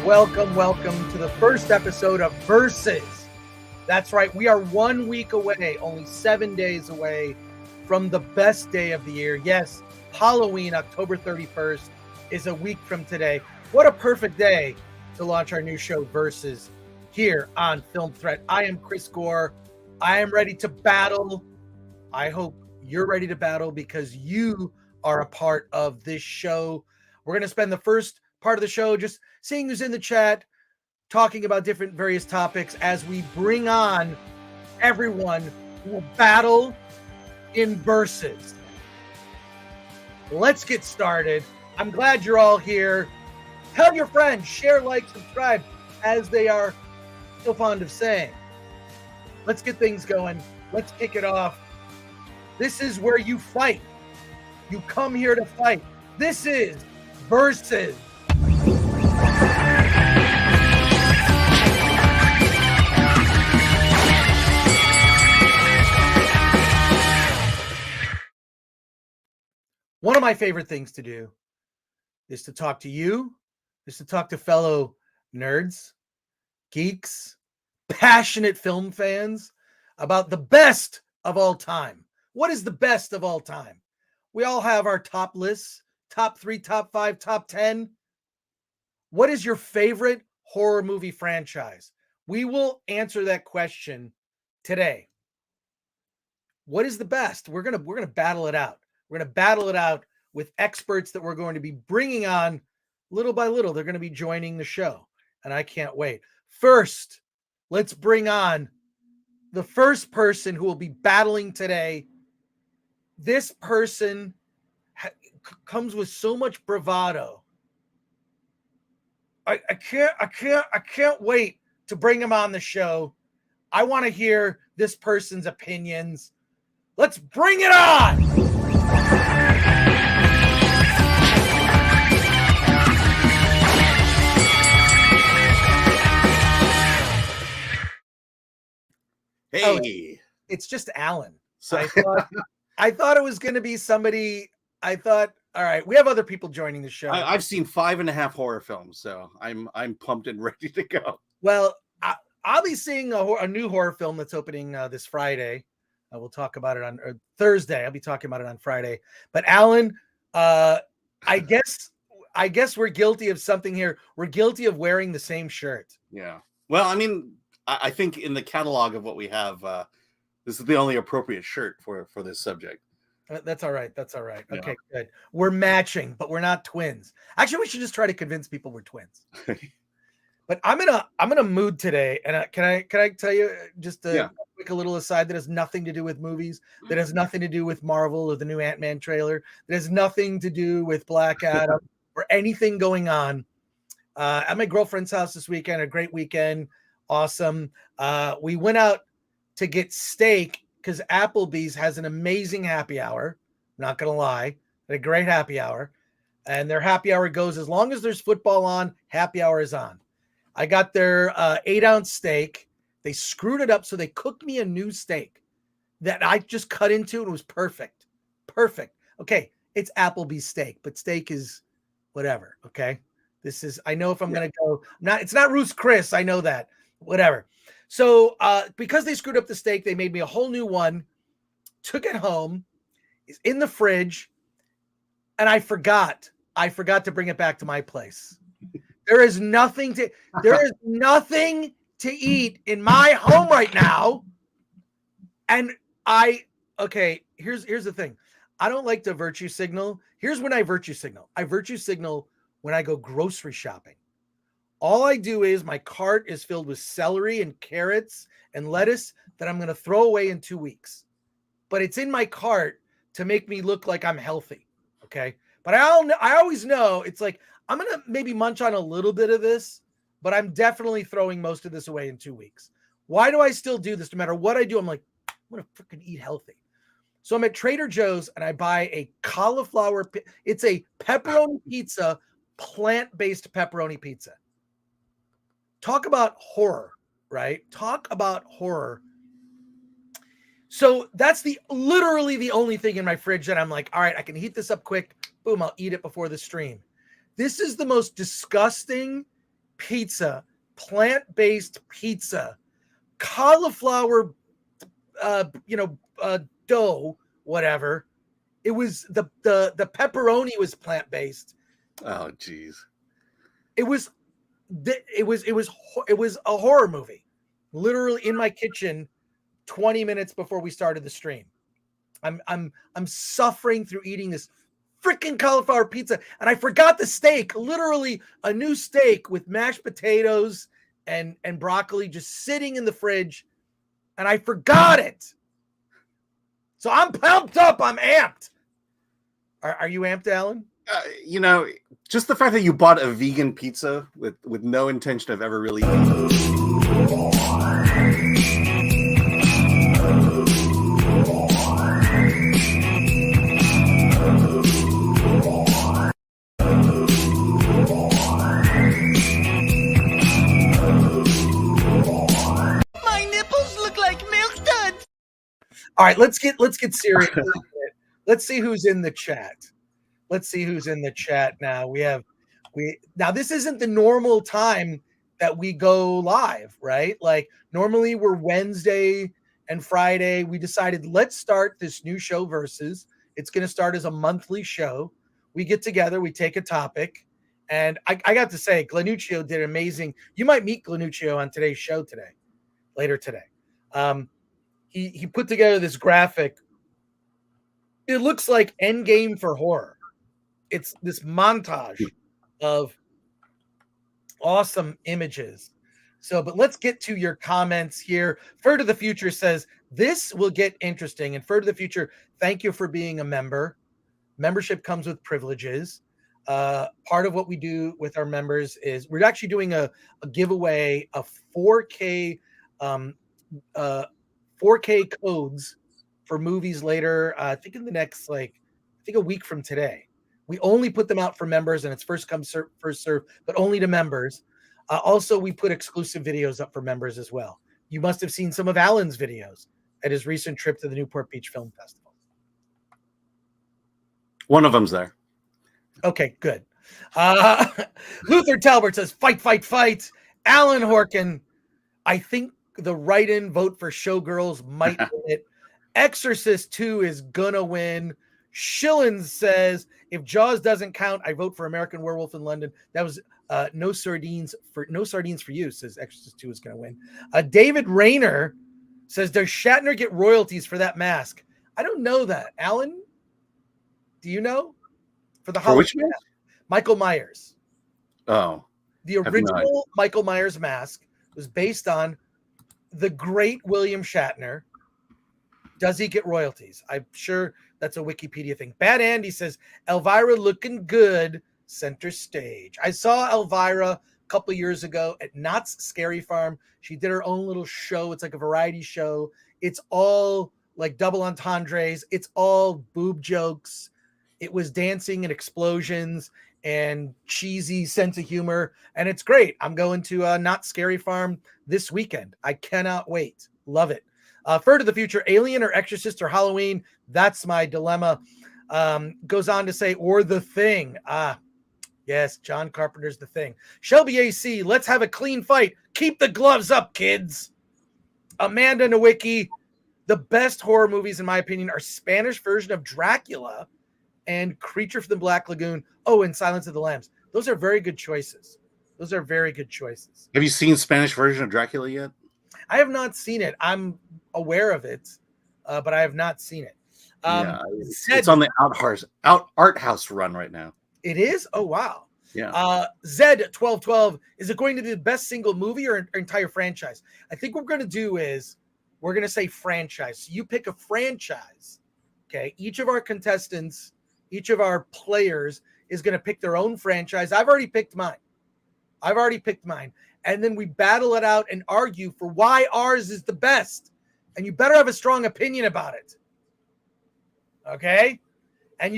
Welcome to the first episode of Versus. That's right, we are 1 week away, only 7 days away from the best day of the year. Yes, Halloween, October 31st, is a week from today. What a perfect day to launch our new show, Versus, here on Film Threat. I am Chris Gore. I am ready to battle. I hope you're ready to battle because you are a part of this show. We're going to spend the first part of the show just seeing who's in the chat, talking about different various topics as we bring on everyone who will battle in Versus. Let's get started. I'm glad you're all here. Tell your friends, share, like, subscribe, as they are so fond of saying. Let's get things going. Let's kick it off. This is where you fight. You come here to fight. This is Versus. One of my favorite things to do is to talk to you, is to talk to fellow nerds, geeks, passionate film fans about the best of all time. What is the best of all time? We all have our top lists, top 3, top 5, top 10. What is your favorite horror movie franchise? We will answer that question today. What is the best? We're gonna battle it out. We're going to battle it out with experts that we're going to be bringing on little by little. They're going to be joining the show, and I can't wait. First, let's bring on the first person who will be battling today. This person comes with so much bravado. I can't wait to bring him on the show. I want to hear this person's opinions. Let's bring it on. Hey, oh, it's just Alan. So I thought it was going to be somebody. I thought, all right, we have other people joining the show. I've seen 5.5 horror films, so I'm pumped and ready to go. Well, I'll be seeing a new horror film that's opening this Friday. We'll talk about it on Thursday. I'll be talking about it on Friday. But Alan, I guess we're guilty of something here. We're guilty of wearing the same shirt. Yeah. Well, I mean, I think in the catalog of what we have, this is the only appropriate shirt for this subject. That's all right. That's all right. Yeah. Okay, good. We're matching, but we're not twins. Actually, we should just try to convince people we're twins. But I'm in a mood today, and can I tell you just a quick little aside that has nothing to do with movies, that has nothing to do with Marvel or the new Ant-Man trailer, that has nothing to do with Black Adam or anything going on. At my girlfriend's house this weekend, a great weekend, awesome. We went out to get steak because Applebee's has an amazing happy hour. Not gonna lie, a great happy hour, and their happy hour goes as long as there's football on. Happy hour is on. I got their 8-ounce steak. They screwed it up, so they cooked me a new steak that I just cut into, and it was perfect. Perfect. Okay, it's Applebee's steak, but steak is whatever, okay? This is, I know if I'm going to go, it's not Ruth's Chris, I know that, whatever. So because they screwed up the steak, they made me a whole new one, took it home, it's in the fridge, and I forgot to bring it back to my place. There is nothing to eat in my home right now. And here's the thing. I don't like to virtue signal. Here's when I virtue signal. I virtue signal when I go grocery shopping. All I do is my cart is filled with celery and carrots and lettuce that I'm going to throw away in 2 weeks. But it's in my cart to make me look like I'm healthy. Okay. But I always know it's like, I'm going to maybe munch on a little bit of this, but I'm definitely throwing most of this away in 2 weeks. Why do I still do this? No matter what I do, I'm like, I'm going to freaking eat healthy. So I'm at Trader Joe's and I buy a cauliflower. It's a pepperoni pizza, plant-based pepperoni pizza. Talk about horror, right? Talk about horror. So that's literally the only thing in my fridge that I'm like, all right, I can heat this up quick. Boom, I'll eat it before the stream. This is the most disgusting, pizza, plant-based pizza, cauliflower, dough, whatever. It was the pepperoni was plant-based. Oh, geez. It was a horror movie, literally in my kitchen, 20 minutes before we started the stream. I'm suffering through eating this freaking cauliflower pizza, and I forgot the steak. Literally a new steak with mashed potatoes and broccoli just sitting in the fridge, and I forgot it. So I'm pumped up. I'm amped. Are you amped, Alan? Just the fact that you bought a vegan pizza with no intention of ever really eating. My nipples look like milk duds. All right, let's get serious. Let's see who's in the chat. Now. Now this isn't the normal time that we go live, right? Like normally we're Wednesday and Friday. We decided let's start this new show Versus. It's going to start as a monthly show. We get together, we take a topic, and I got to say, Glennuccio did amazing. You might meet Glennuccio on today's show later today. He put together this graphic. It looks like Endgame for horror. It's this montage of awesome images. But let's get to your comments here. Fur to the Future says, this will get interesting. And Fur to the Future, thank you for being a member. Membership comes with privileges. Part of what we do with our members is we're actually doing a giveaway of 4K 4K codes for movies later. I think in the next, a week from today. We only put them out for members, and it's first come, first serve, but only to members. Also, we put exclusive videos up for members as well. You must have seen some of Alan's videos at his recent trip to the Newport Beach Film Festival. One of them's there. Okay, good. Luther Talbert says, fight, fight, fight. Alan Horkin, I think the write-in vote for Showgirls might win it. Exorcist 2 is gonna win. Shillin says, if Jaws doesn't count, I vote for American Werewolf in London. That was no sardines for you, says Exorcist 2 is gonna win. David Rayner says, does Shatner get royalties for that mask? I don't know that. Alan, do you know? For which mask? Michael Myers. Oh. The original Michael Myers mask was based on the great William Shatner. Does he get royalties? I'm sure that's a Wikipedia thing. Bad Andy says, Elvira looking good, center stage. I saw Elvira a couple years ago at Knott's Scary Farm. She did her own little show. It's like a variety show. It's all like double entendres. It's all boob jokes. It was dancing and explosions and cheesy sense of humor. And it's great. I'm going to Knott's Scary Farm this weekend. I cannot wait. Love it. Fur to the Future, Alien or Exorcist or Halloween? That's my dilemma. Goes on to say, or The Thing. Yes, John Carpenter's The Thing. Shelby AC, let's have a clean fight. Keep the gloves up, kids. Amanda Nowicki, the best horror movies, in my opinion, are Spanish version of Dracula and Creature from the Black Lagoon. Oh, and Silence of the Lambs. Those are very good choices. Have you seen Spanish version of Dracula yet? I have not seen it. I'm aware of it, but I have not seen it. It's on the art house run right now. It is? Oh, wow. Yeah. Zed1212, is it going to be the best single movie or entire franchise? I think what we're going to do is we're going to say franchise. So you pick a franchise. Okay. Each of our contestants, each of our players is going to pick their own franchise. I've already picked mine. And then we battle it out and argue for why ours is the best. And you better have a strong opinion about it. Okay? And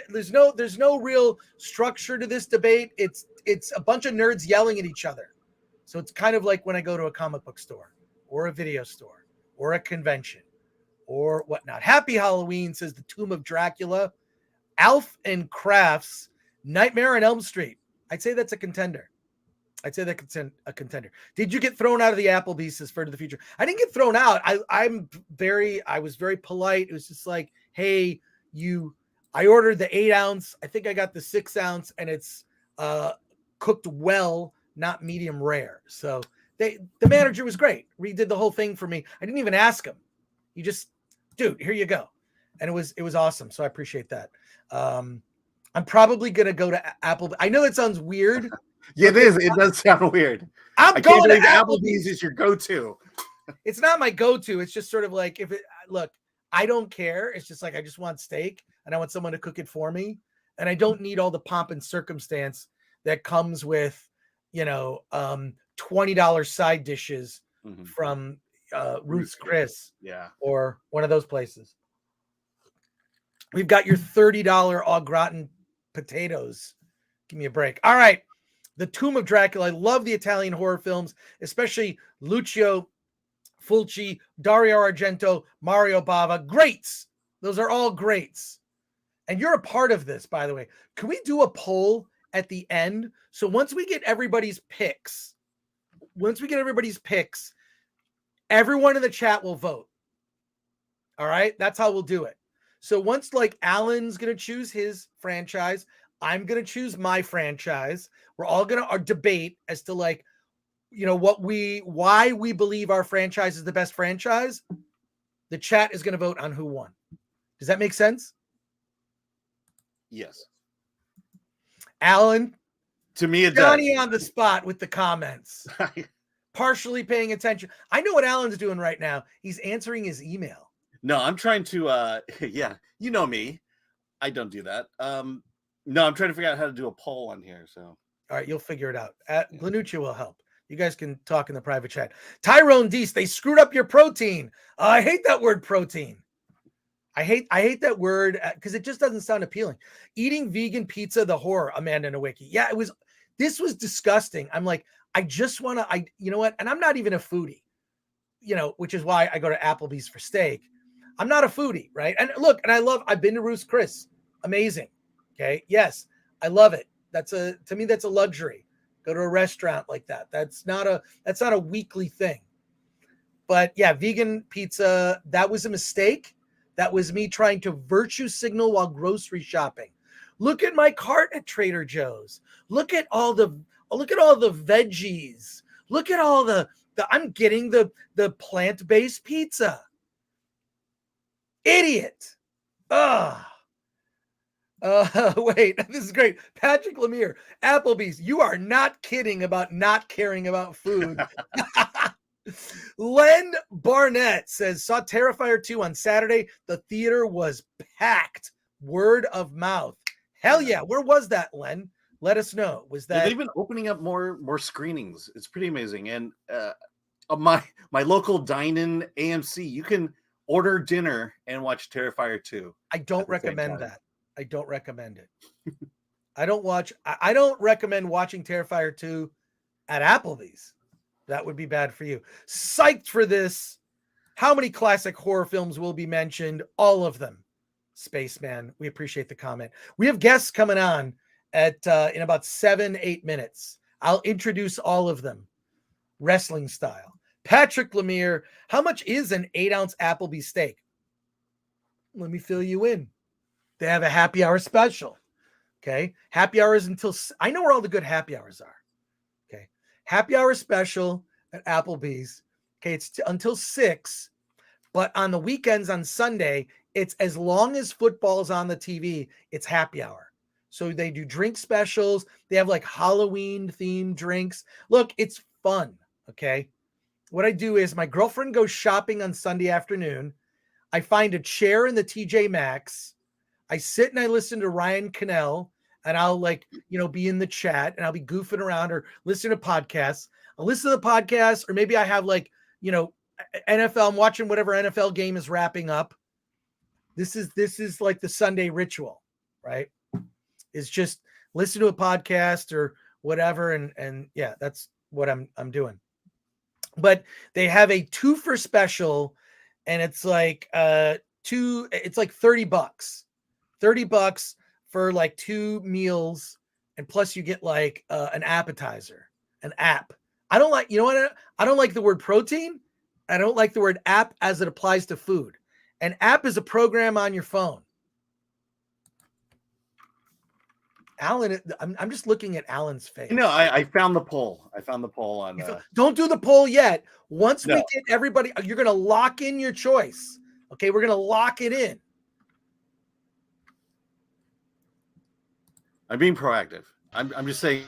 there's no real structure to this debate. It's a bunch of nerds yelling at each other. So it's kind of like when I go to a comic book store or a video store or a convention or whatnot. Happy Halloween, says the Tomb of Dracula. Alf and Crafts, Nightmare on Elm Street. I'd say that's a contender. I'd say that's a contender. Did you get thrown out of the Applebee's as Fur to the Future? I didn't get thrown out. I was very polite. It was just like, hey, I ordered the 8-ounce. I think I got the 6-ounce, and it's cooked well, not medium rare. So the manager was great. Redid the whole thing for me. I didn't even ask him. He just, dude, here you go. And it was awesome. So I appreciate that. I'm probably going to go to Applebee's. I know it sounds weird. Yeah, it is. It does sound weird. I'm going to Applebee's is your go-to. It's not my go-to. It's just sort of like, look, I don't care. It's just like, I just want steak and I want someone to cook it for me. And I don't need all the pomp and circumstance that comes with, $20 side dishes from Ruth's Chris, or one of those places. We've got your $30 au gratin potatoes. Give me a break. All right. The Tomb of Dracula. I love the Italian horror films, especially Lucio Fulci, Dario Argento, Mario Bava. Greats. Those are all greats. And you're a part of this, by the way. Can we do a poll at the end? So once we get everybody's picks, everyone in the chat will vote. All right? That's how we'll do it. So once like Alan's going to choose his franchise, I'm going to choose my franchise. We're all going to debate as to like, why we believe our franchise is the best franchise. The chat is going to vote on who won. Does that make sense? Yes. Alan, to me, it Johnny does. On the spot with the comments. Partially paying attention. I know what Alan's doing right now. He's answering his email. No, I'm trying to, you know me. I don't do that. No, I'm trying to figure out how to do a poll on here. So, all right, you'll figure it out. Glennuccio will help. You guys can talk in the private chat. Tyrone Deese, they screwed up your protein. I hate that word protein. I hate that word because it just doesn't sound appealing. Eating vegan pizza, the horror, Amanda Nowicki. Yeah, this was disgusting. I'm like, I just want to, you know what? And I'm not even a foodie, which is why I go to Applebee's for steak. I'm not a foodie, right? And look, and I've been to Ruth's Chris. Amazing. Okay. Yes, I love it. To me, that's a luxury. Go to a restaurant like that. That's not a weekly thing. But yeah, vegan pizza, that was a mistake. That was me trying to virtue signal while grocery shopping. Look at my cart at Trader Joe's. Look at all the veggies. Look at all the I'm getting the plant-based pizza. Idiot. Wait, this is great. Patrick Lemire, Applebee's. You are not kidding about not caring about food. Len Barnett says, saw Terrifier 2 on Saturday. The theater was packed. Word of mouth. Hell yeah. Where was that, Len? Let us know. Was that they've been opening up more screenings? It's pretty amazing. And my local dine-in AMC, you can order dinner and watch Terrifier 2. I don't recommend that. I don't recommend it. I don't recommend watching Terrifier 2 at Applebee's. That would be bad for you. Psyched for this. How many classic horror films will be mentioned? All of them. Spaceman, we appreciate the comment. We have guests coming on at in about 7-8 minutes. I'll introduce all of them, wrestling style. Patrick Lemire, how much is an 8-ounce Applebee's steak? Let me fill you in. They have a happy hour special. Okay. Happy hour is until, I know where all the good happy hours are. Okay. Happy hour special at Applebee's. Okay. It's until 6, but on the weekends on Sunday, it's as long as football's on the TV, it's happy hour. So they do drink specials. They have like Halloween themed drinks. Look, it's fun. Okay. What I do is my girlfriend goes shopping on Sunday afternoon. I find a chair in the TJ Maxx. I sit and I listen to Ryan Cannell, and I'll be in the chat and I'll be goofing around or listen to podcasts. I'll listen to the podcast, or maybe I have NFL. I'm watching whatever NFL game is wrapping up. This is like the Sunday ritual, right? It's just listen to a podcast or whatever. And yeah, that's what I'm doing. But they have a 2 for special, and it's like it's like $30. $30 for like 2 meals, and plus you get like an appetizer. An app. I don't like, you know what? I don't like the word protein. I don't like the word app as it applies to food. An app is a program on your phone. Alan, I'm just looking at Alan's face. No, I found the poll. I found the poll on. Don't do the poll yet. Once we get everybody, you're going to lock in your choice. Okay, we're going to lock it in. I'm being proactive. I'm just saying.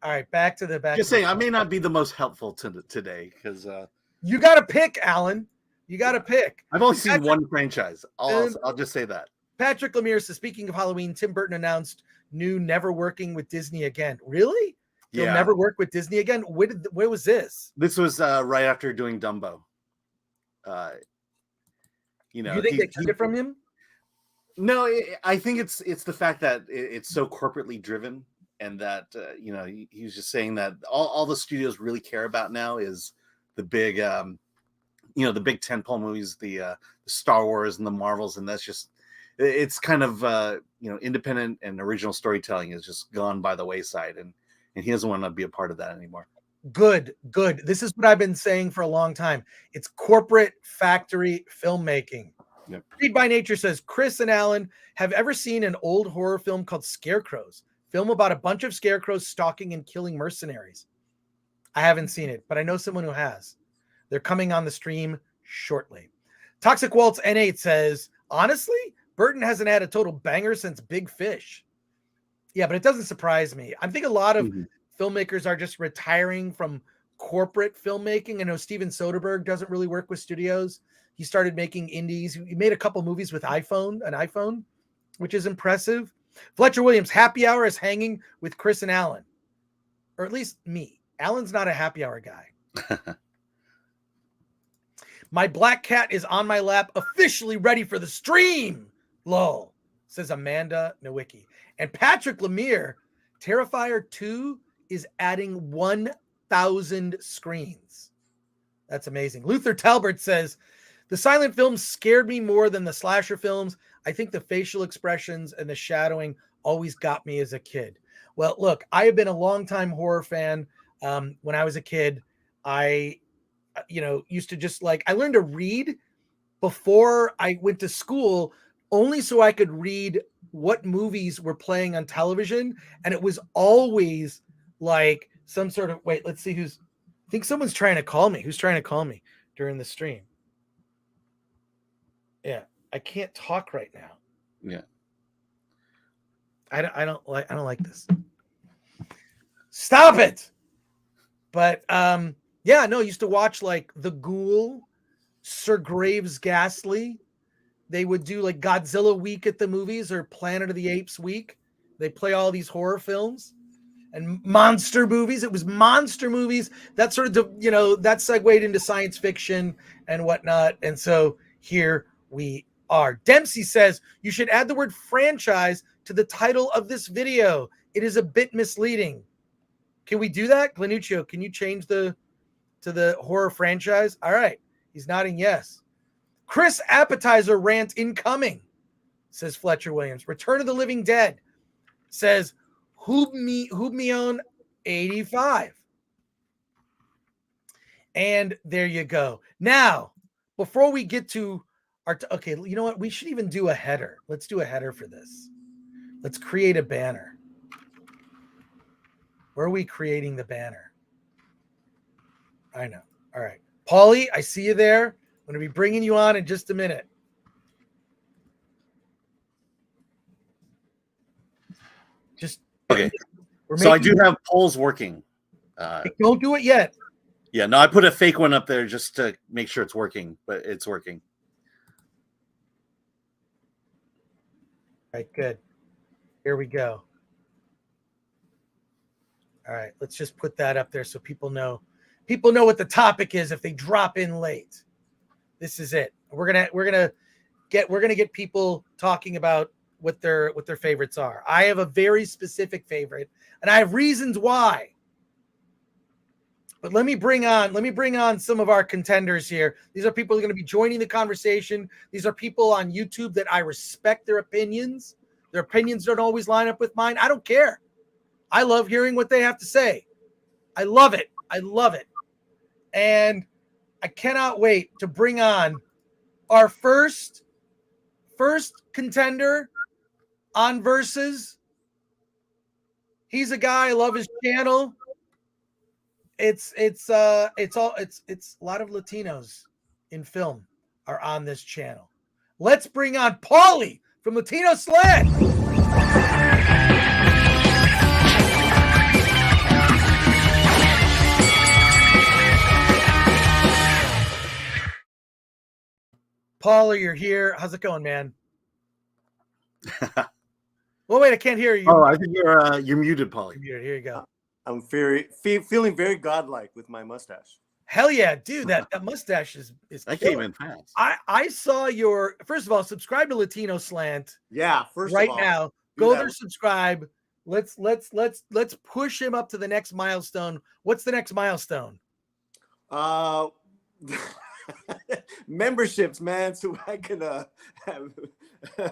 All right, back to the back. Just saying, I may not be the most helpful today because you got to pick, Alan. You got to pick. I've only seen one franchise. I'll just say that. Patrick Lemire says, speaking of Halloween, Tim Burton announced new never working with Disney again. Really? He'll never work with Disney again? Where was this? This was right after doing Dumbo. You know, you think they took it from him? No, I think it's the fact that it's so corporately driven, and that you know, he was just saying that all the studios really care about now is the big you know, the big tentpole movies, the Star Wars and the Marvels, and that's just, it's kind of you know, independent and original storytelling is just gone by the wayside, and he doesn't want to be a part of that anymore. Good. This is what I've been saying for a long time. It's corporate factory filmmaking. Yep. Read by Nature says, Chris and Alan have ever seen an old horror film called Scarecrows? Film about a bunch of scarecrows stalking and killing mercenaries. I haven't seen it, but I know someone who has. They're coming on the stream shortly. Toxic Waltz N8 says, honestly, Burton hasn't had a total banger since Big Fish. Yeah, but it doesn't surprise me. I think a lot of filmmakers are just retiring from corporate filmmaking. I know Steven Soderbergh doesn't really work with studios. He started making indies. He made a couple movies with an iPhone, which is impressive. Fletcher Williams, happy hour is hanging with Chris and Alan. Or at least me. Alan's not a happy hour guy. My black cat is on my lap, officially ready for the stream. Lol, says Amanda Nowicki. And Patrick Lemire, Terrifier 2 is adding 1,000 screens. That's amazing. Luther Talbert says, the silent films scared me more than the slasher films. I think the facial expressions and the shadowing always got me as a kid. Well, look, I have been a longtime horror fan. When I was a kid, I used to just I learned to read before I went to school only so I could read what movies were playing on television. And it was always like some sort of, wait, let's see I think someone's trying to call me. Who's trying to call me during the stream? Yeah. I can't talk right now. Yeah. I don't like this. Stop it. But, yeah, no, I used to watch The Ghoul, Sir Graves Ghastly. They would do Godzilla week at the movies or Planet of the Apes week. They play all these horror films and monster movies. It was monster movies that sort of, that segued into science fiction and whatnot. And so here we are. Dempsey says you should add the word franchise to the title of this video. It is a bit misleading. Can we do that? Glennuccio, can you change to the horror franchise? All right. He's nodding yes. Chris appetizer rant incoming, says Fletcher Williams. Return of the Living Dead, says Hubmion 85. And there you go. Now, before we get to okay, you know what? We should even do a header. Let's do a header for this. Let's create a banner. Where are we creating the banner? I know. All right. Paulie, I see you there. I'm going to be bringing you on in just a minute. Just okay. So I do have polls working. Don't do it yet. Yeah, no, I put a fake one up there just to make sure it's working, but it's working. All right, good. Here we go. All right, let's just put that up there so people know. People know what the topic is if they drop in late. This is it. We're gonna get people talking about what their favorites are. I have a very specific favorite, and I have reasons why. But let me bring on some of our contenders here. These are people who are going to be joining the conversation. These are people on YouTube that I respect their opinions. Their opinions don't always line up with mine. I don't care. I love hearing what they have to say. I love it. I love it. And I cannot wait to bring on our first contender on Versus. He's a guy. I love his channel. It's a lot of Latinos in film are on this channel. Let's bring on Paulie from Latino Slant. Paulie, you're here. How's it going, man? Well, wait, I can't hear you. Oh, I think you're muted, Paulie. Here you go. I'm feeling very godlike with my mustache. Hell yeah, dude! That mustache is That killer. came in fast. I saw your first of all. Subscribe to Latino Slant. Yeah, first right of all, now. Go there, subscribe. Let's push him up to the next milestone. What's the next milestone? Memberships, man, so I can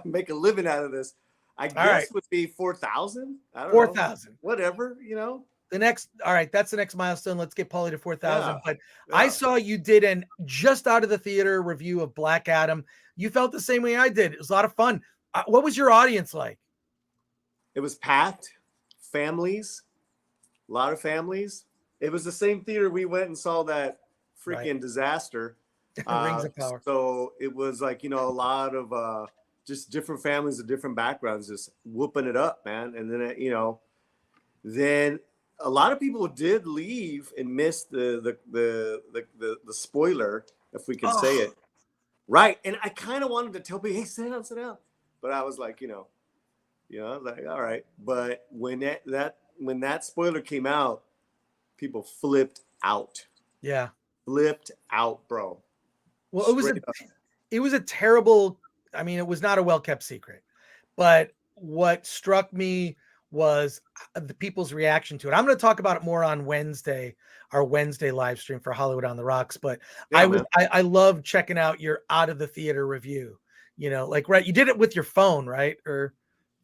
make a living out of this. I guess would be 4,000. I don't know. 4,000. Whatever, you know. The next, all right, that's the next milestone. Let's get Paulie to 4,000. Yeah, but I saw you did an just out of the theater review of Black Adam. You felt the same way I did. It was a lot of fun. What was your audience like? It was packed, families, a lot of families. It was the same theater we went and saw that freaking disaster. Rings of Power. So it was like, you know, a lot of just different families of different backgrounds just whooping it up, man. And then, you know, then a lot of people did leave and miss the spoiler, if we can say it. Right. And I kind of wanted to tell people, hey, sit down. But I was like, like, all right. But when that spoiler came out, people flipped out. Yeah. Flipped out, bro. Well, it was a terrible, I mean, it was not a well-kept secret. But what struck me was the people's reaction to it. I'm going to talk about it more on Wednesday, our Wednesday live stream for Hollywood on the Rocks. But yeah, I love checking out your out of the theater review. You know, like, right, you did it with your phone, right? Or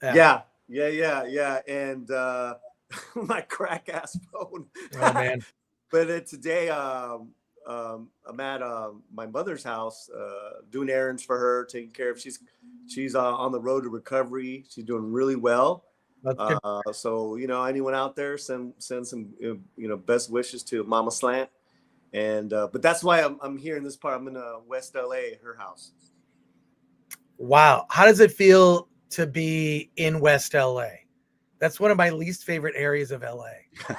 yeah. And my crack ass phone. Oh man. But today I'm at my mother's house doing errands for her, taking care of. She's on the road to recovery. She's doing really well. So, you know, anyone out there, send some, best wishes to Mama Slant. And, but that's why I'm here in this part. I'm in West LA, her house. Wow. How does it feel to be in West LA? That's one of my least favorite areas of LA.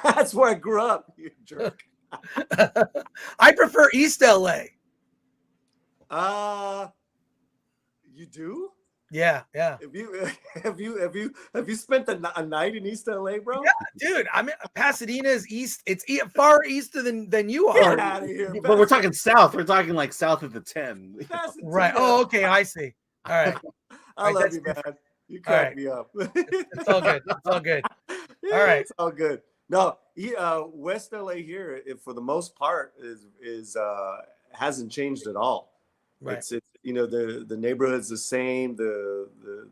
That's where I grew up, you jerk. I prefer East LA. You do? Yeah. Have you spent a night in East LA, bro? Yeah, dude. I mean, Pasadena is east. It's far easter than you are. Get out of here, but we're talking south. We're talking like south of the 10. Right. Oh, okay. I see. All right. I love you, man. You crack me up. It's all good. It's all good. Yeah, all right. It's all good. No, West LA here, for the most part, is hasn't changed at all. Right. It's the neighborhood's the same. The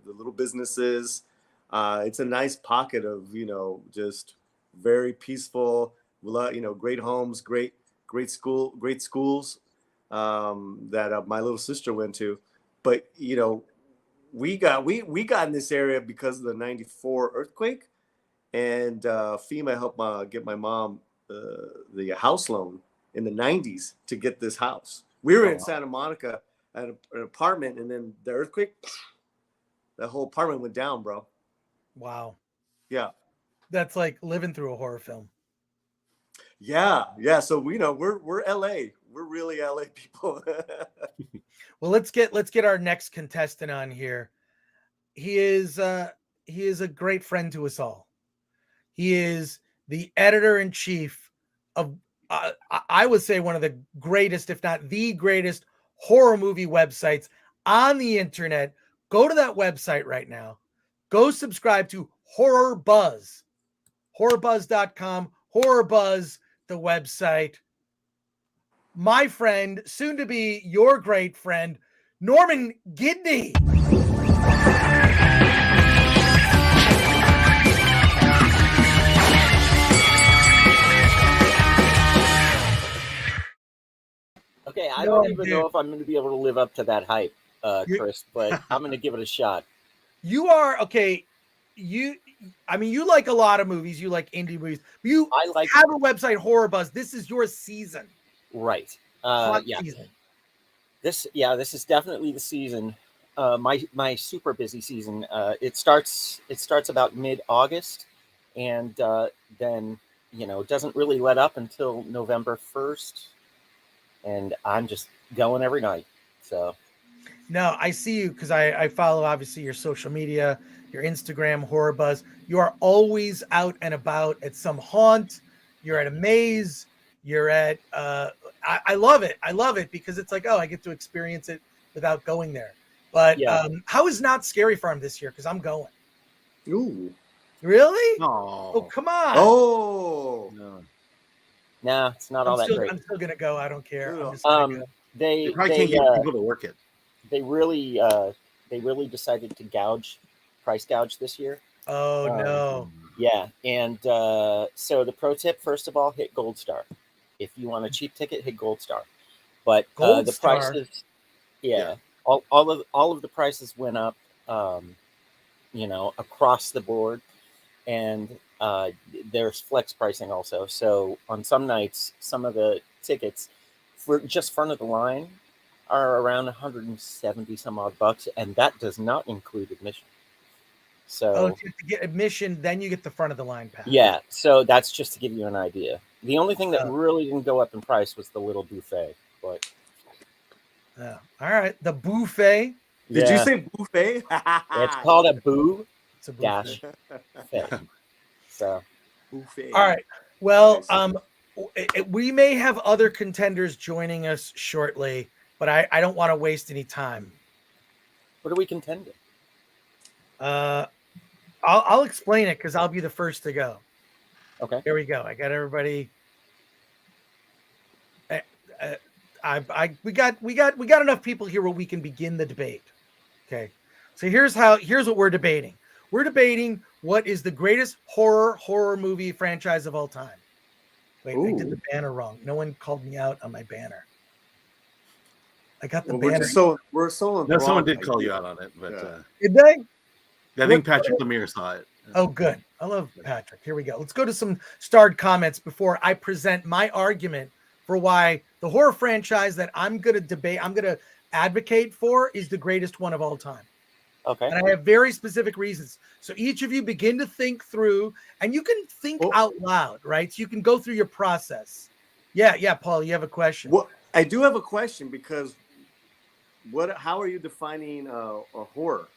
little businesses. It's a nice pocket of just very peaceful. Great homes, great schools that my little sister went to. But we got in this area because of the '94 earthquake, and FEMA helped get my mom the house loan in the '90s to get this house. We were in Santa Monica at an apartment, and then the earthquake, that whole apartment went down, bro. Wow. Yeah. That's like living through a horror film. Yeah. So we're LA. We're really LA people. Well, let's get our next contestant on here. He is a great friend to us all. He is the editor-in-chief of I would say one of the greatest, if not the greatest, horror movie websites on the internet. Go to that website right now. Go subscribe to Horror Buzz. HorrorBuzz.com. Horror Buzz, the website. My friend, soon to be your great friend, Norman Gidney. I don't even know if I'm going to be able to live up to that hype, You- Chris, but I'm going to give it a shot. You are okay. I mean, you like a lot of movies. You like indie movies. You I like have a website, Horror Buzz. This is your season. right. Hot Yeah. season. This is definitely the season. My super busy season. It starts about mid-August, and then it doesn't really let up until November 1st, and I'm just going every night. So No, I see you because I follow obviously your social media, your Instagram, Horror Buzz. You are always out and about at some haunt. You're at a maze. You're at I love it. I love it because it's like, oh, I get to experience it without going there. But Yeah. how is Not Scary Farm this year? Because I'm going. Ooh. Really? Oh, Oh, come on. Oh. no. nah, it's not all that great. I'm still gonna go. I don't care. No. I'm just gonna go. They probably can't get people to work it. They really decided to price gouge this year. Oh no. Yeah, and so the pro tip, first of all, hit Gold Star. If you want a cheap ticket, hit Gold Star. But Gold the Star? prices, all of the prices went up, across the board, and there's flex pricing also. So on some nights, some of the tickets for just front of the line are around 170 some odd bucks, and that does not include admission. So if you have to get admission, then you get the front of the line pass. yeah, so that's just to give you an idea. The only thing that really didn't go up in price was the little buffet. But all right, the buffet. Did you say buffet? It's called a boo It's a buffet. dash fay. So Buffet. All right. Well, Nice. we may have other contenders joining us shortly, but I don't want to waste any time. what are we contending? I'll explain it because I'll be the first to go. Okay. Here we go. I got everybody. We got enough people here where we can begin the debate. Okay. So here's what we're debating. We're debating what is the greatest horror movie franchise of all time. Wait, I did the banner wrong. No one called me out on my banner. I got the banner. We're so No, someone did call you out on it, but Did they? I think Patrick Lemire saw it. Oh, good. I love Patrick. Here we go. Let's go to some starred comments before I present my argument for why the horror franchise that I'm going to debate, I'm going to advocate for is the greatest one of all time. Okay. And I have very specific reasons. So each of you begin to think through, and you can think out loud, right? So you can go through your process. Yeah, Paul, you have a question. Well, I do have a question because how are you defining a horror?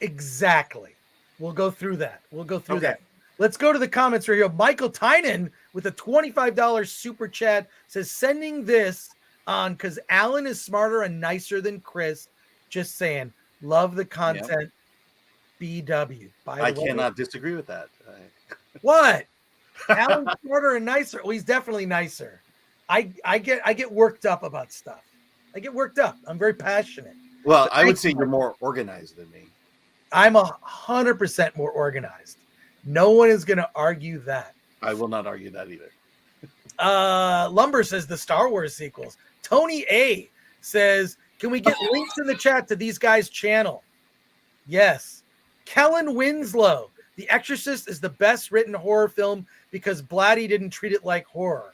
Exactly. We'll go through that. That. Let's go to the comments right here. Michael Tynan with a $25 super chat says, sending this on because Alan is smarter and nicer than Chris. Just saying. Love the content. BW. I cannot disagree with that. What? Alan's smarter and nicer. Well, he's definitely nicer. I get worked up about stuff. I get worked up. I'm very passionate. Well, I would say you're more organized than me. I'm 100% more organized. No one is going to argue that. I will not argue that either. Lumber says the Star Wars sequels. Tony A says, can we get links in the chat to these guys' channel? Yes. Kellen Winslow, The Exorcist is the best written horror film because Blatty didn't treat it like horror.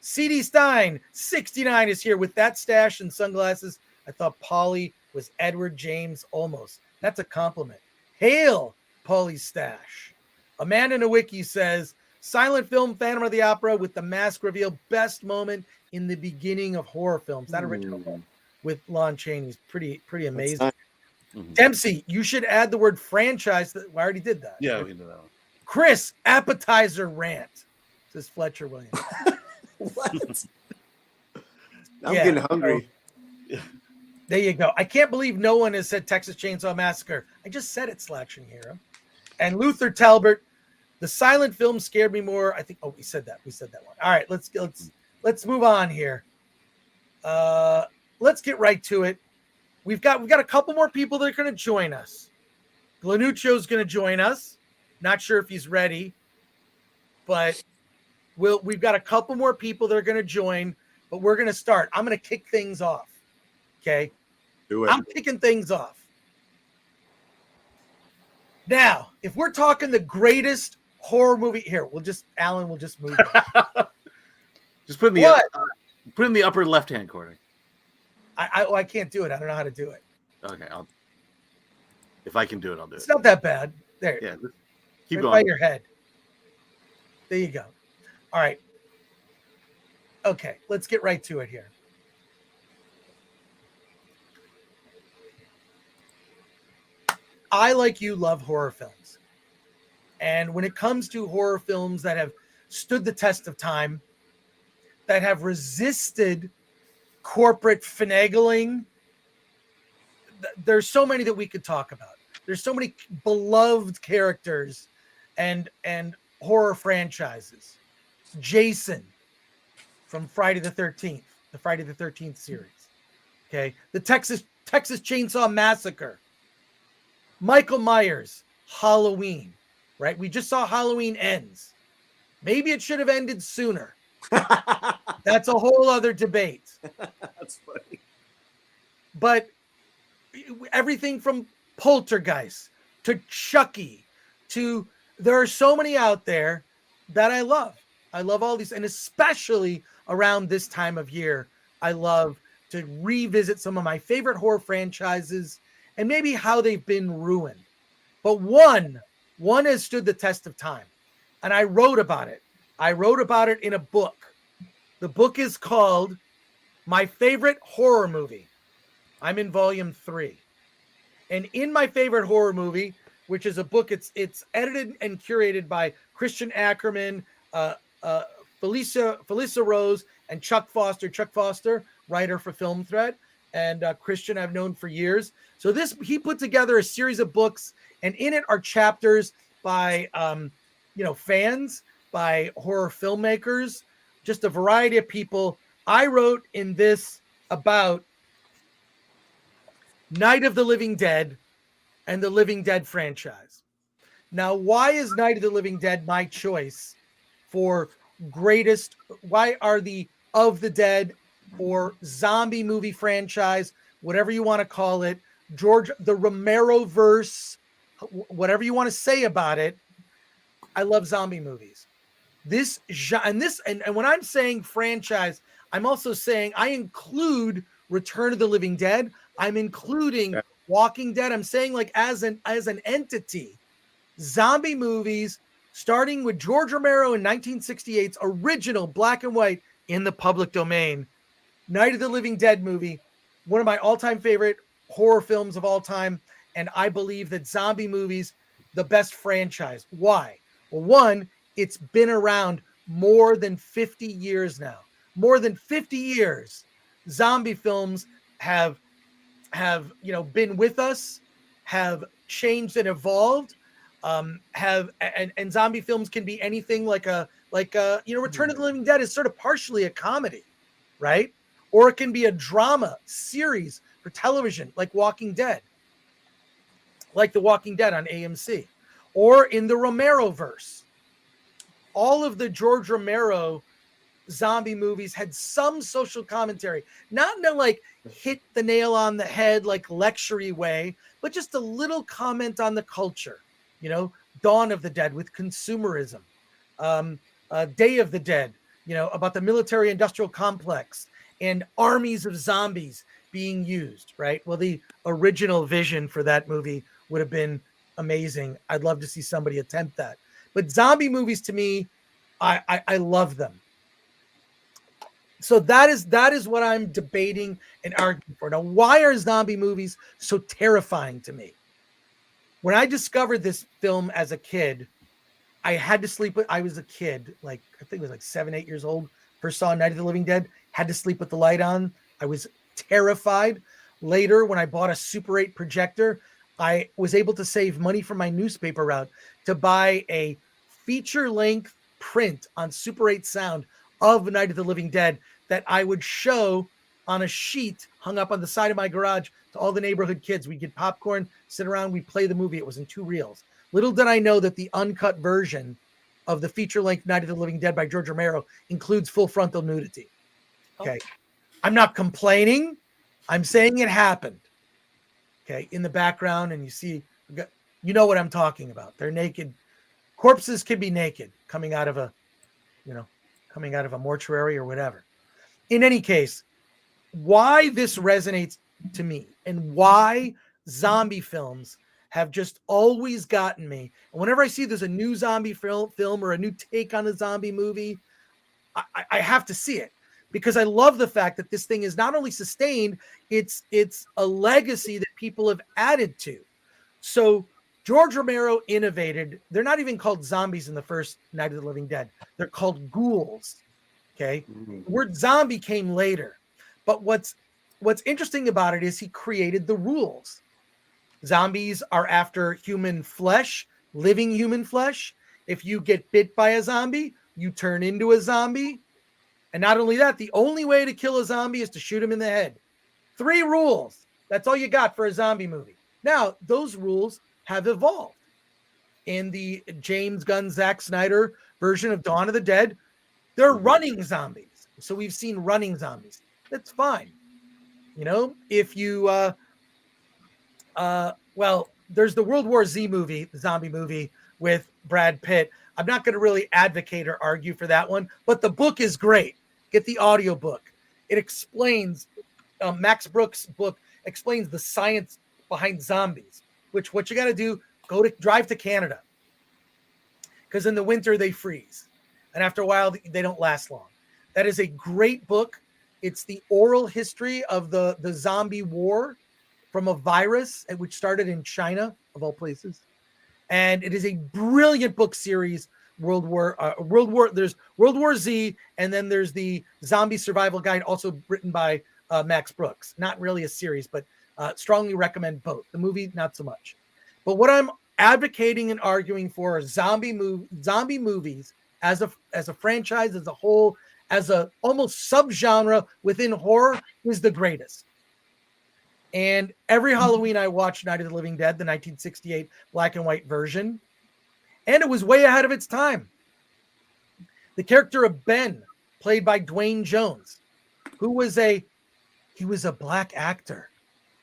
CD Stein, 69 is here with that stash and sunglasses. I thought Paulie was Edward James Olmos. That's a compliment. Hail Paulie's stash. Amanda Nowicki says, silent film Phantom of the Opera with the mask reveal, best moment in the beginning of horror films. That original one with Lon Chaney's pretty amazing. Dempsey, you should add the word franchise. I already did that. Yeah, we know that one. Chris, appetizer rant, says Fletcher Williams. What? I'm getting hungry. There you go. I can't believe no one has said Texas Chainsaw Massacre. I just said it, Slaction Hero. And Luther Talbert, the silent film scared me more. I think. Oh, we said that. We said that one. All right, let's move on here. Let's get right to it. We've got a couple more people that are going to join us. Glennuccio's going to join us. Not sure if he's ready, but we've got a couple more people that are going to join. but we're going to start. I'm going to kick things off. Okay. Do it. I'm kicking things off. Now, if we're talking the greatest horror movie here, Alan will just move it. Just put in the upper left-hand corner. I can't do it. I don't know how to do it. Okay, if I can do it, I'll do it. It's not that bad. There. Yeah. Keep right going. by your head. There you go. All right. Okay, let's get right to it here. I, like you, love horror films. And when it comes to horror films that have stood the test of time, that have resisted corporate finagling, there's so many that we could talk about. There's so many beloved characters and horror franchises. Jason from Friday the 13th, the Friday the 13th series. Okay. The Texas Chainsaw Massacre. Michael Myers, Halloween, right? We just saw Halloween Ends. Maybe it should have ended sooner. That's a whole other debate. That's funny. But everything from Poltergeist to Chucky to there are so many out there that I love. I love all these, and especially around this time of year, I love to revisit some of my favorite horror franchises and maybe how they've been ruined. But one has stood the test of time, and I wrote about it. I wrote about it in a book. The book is called My Favorite Horror Movie. I'm in volume 3. And in My Favorite Horror Movie, which is a book, it's edited and curated by Christian Ackerman, Felicia Rose, and Chuck Foster. Chuck Foster, writer for Film Threat, and Christian I've known for years. So he put together a series of books, and in it are chapters by fans, by horror filmmakers, just a variety of people. I wrote in this about Night of the Living Dead and the Living Dead franchise. Now, why is Night of the Living Dead my choice for greatest? Why are the Of the Dead or zombie movie franchise, whatever you want to call it, the Romero verse, whatever you want to say about it? I love zombie movies. And when I'm saying franchise, I'm also saying I include Return of the Living Dead. I'm including Walking Dead. I'm saying, like, as an entity, zombie movies, starting with George Romero in 1968's original black and white in the public domain, Night of the Living Dead movie, one of my all-time favorite horror films of all time. And I believe that zombie movies, the best franchise. Why? Well, one, it's been around more than 50 years now. More than 50 years, zombie films have been with us, have changed and evolved, and zombie films can be anything like Return of the Living Dead is sort of partially a comedy, right? Or it can be a drama series for television, like Walking Dead, like The Walking Dead on AMC, or in the Romero verse. All of the George Romero zombie movies had some social commentary, not in a like hit the nail on the head like lecture-y way, but just a little comment on the culture. Dawn of the Dead with consumerism, Day of the Dead, about the military industrial complex and armies of zombies being used, right? Well, the original vision for that movie would have been amazing. I'd love to see somebody attempt that. But zombie movies, to me, I love them. So that is what I'm debating and arguing for. Now, why are zombie movies so terrifying to me? When I discovered this film as a kid, I had to sleep with, I was a kid, like, I think it was like 7, 8 years old. First saw Night of the Living Dead, had to sleep with the light on. I was terrified. Later, when I bought a Super 8 projector, I was able to save money from my newspaper route to buy a feature-length print on Super 8 sound of Night of the Living Dead that I would show on a sheet hung up on the side of my garage to all the neighborhood kids. We'd get popcorn, sit around, we'd play the movie. It was in 2 reels. Little did I know that the uncut version of the feature-length Night of the Living Dead by George Romero includes full frontal nudity. Okay. I'm not complaining. I'm saying it happened. Okay. In the background, and you see, you know what I'm talking about. They're naked. Corpses can be naked coming out of a mortuary or whatever. In any case, why this resonates to me and why zombie films have just always gotten me. And whenever I see there's a new zombie film or a new take on a zombie movie, I have to see it, because I love the fact that this thing is not only sustained, it's a legacy that people have added to. So George Romero innovated. They're not even called zombies in the first Night of the Living Dead. They're called ghouls. Okay. The word zombie came later. But what's interesting about it is he created the rules. Zombies are after human flesh, living human flesh. If you get bit by a zombie, you turn into a zombie. And not only that, the only way to kill a zombie is to shoot him in the head. 3 rules. That's all you got for a zombie movie. Now, those rules have evolved. In the James Gunn, Zack Snyder version of Dawn of the Dead, they're running zombies. So we've seen running zombies. That's fine. You know, if you, well, there's the World War Z movie, the zombie movie with Brad Pitt. I'm not going to really advocate or argue for that one, but the book is great. Get the audio book. It explains, Max Brooks' book explains the science behind zombies, which what you got to do, drive to Canada. Because in the winter they freeze. And after a while, they don't last long. That is a great book. It's the oral history of the zombie war from a virus, which started in China, of all places. And it is a brilliant book series. There's World War Z, and then there's the Zombie Survival Guide, also written by Max Brooks. Not really a series, but strongly recommend both. The movie, not so much. But what I'm advocating and arguing for are zombie movies as a franchise, as a whole, as a almost subgenre within horror, is the greatest. And every Halloween I watched Night of the Living Dead, the 1968 black and white version, and it was way ahead of its time. The character of Ben, played by Dwayne Jones, who was a black actor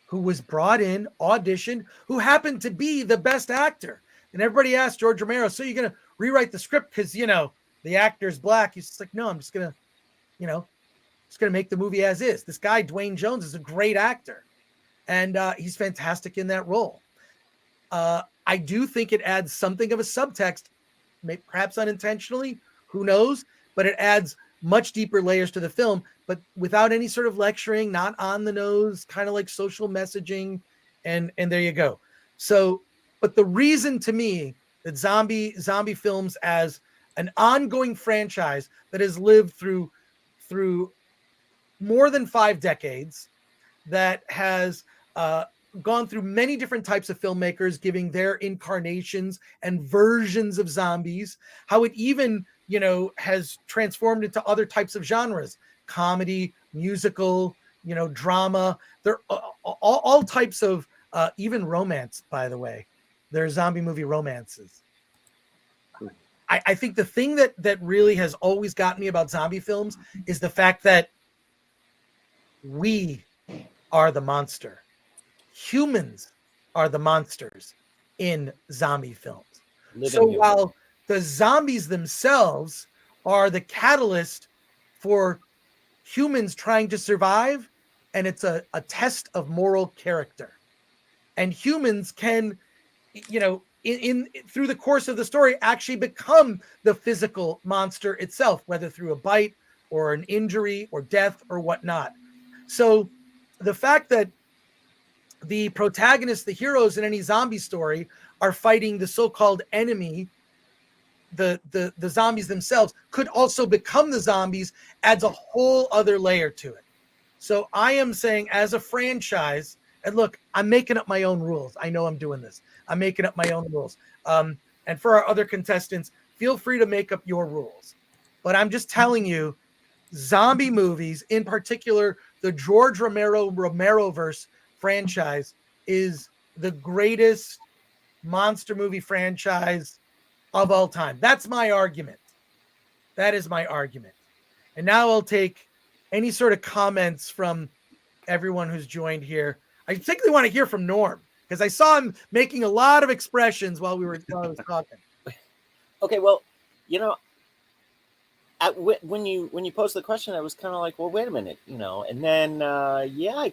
who was brought in, auditioned, who happened to be the best actor. And everybody asked George Romero, so you're going to rewrite the script because, you know, the actor's black? He's just like, no, I'm just going to make the movie as is. This guy, Dwayne Jones, is a great actor. And he's fantastic in that role. I do think it adds something of a subtext, perhaps unintentionally, who knows, but it adds much deeper layers to the film, but without any sort of lecturing, not on the nose, kind of like social messaging. And there you go. So, but the reason to me that zombie films as an ongoing franchise that has lived through more than 5 decades, that has gone through many different types of filmmakers giving their incarnations and versions of zombies, how it even, you know, has transformed into other types of genres, comedy, musical, you know, drama. They're all types of, even romance, by the way. They're zombie movie romances. I think the thing that really has always gotten me about zombie films is the fact that we are the monster. Humans are the monsters in zombie films. While the zombies themselves are the catalyst for humans trying to survive, and it's a test of moral character. And humans can, you know, in through the course of the story, actually become the physical monster itself, whether through a bite or an injury or death or whatnot. So the fact that the protagonists, the heroes in any zombie story, are fighting the so-called enemy, the zombies themselves, could also become the zombies, adds a whole other layer to it. So I am saying, as a franchise, and look, I'm making up my own rules. I know I'm doing this. I'm making up my own rules. And for our other contestants, feel free to make up your rules. But I'm just telling you, zombie movies, in particular, the George Romero-verse franchise, is the greatest monster movie franchise of all time. That's my argument. That is my argument. And now I'll take any sort of comments from everyone who's joined here. I particularly want to hear from Norm because I saw him making a lot of expressions while I was talking. Okay, well, you know, when you posed the question, I was kind of like, well, wait a minute, you know, and then yeah, I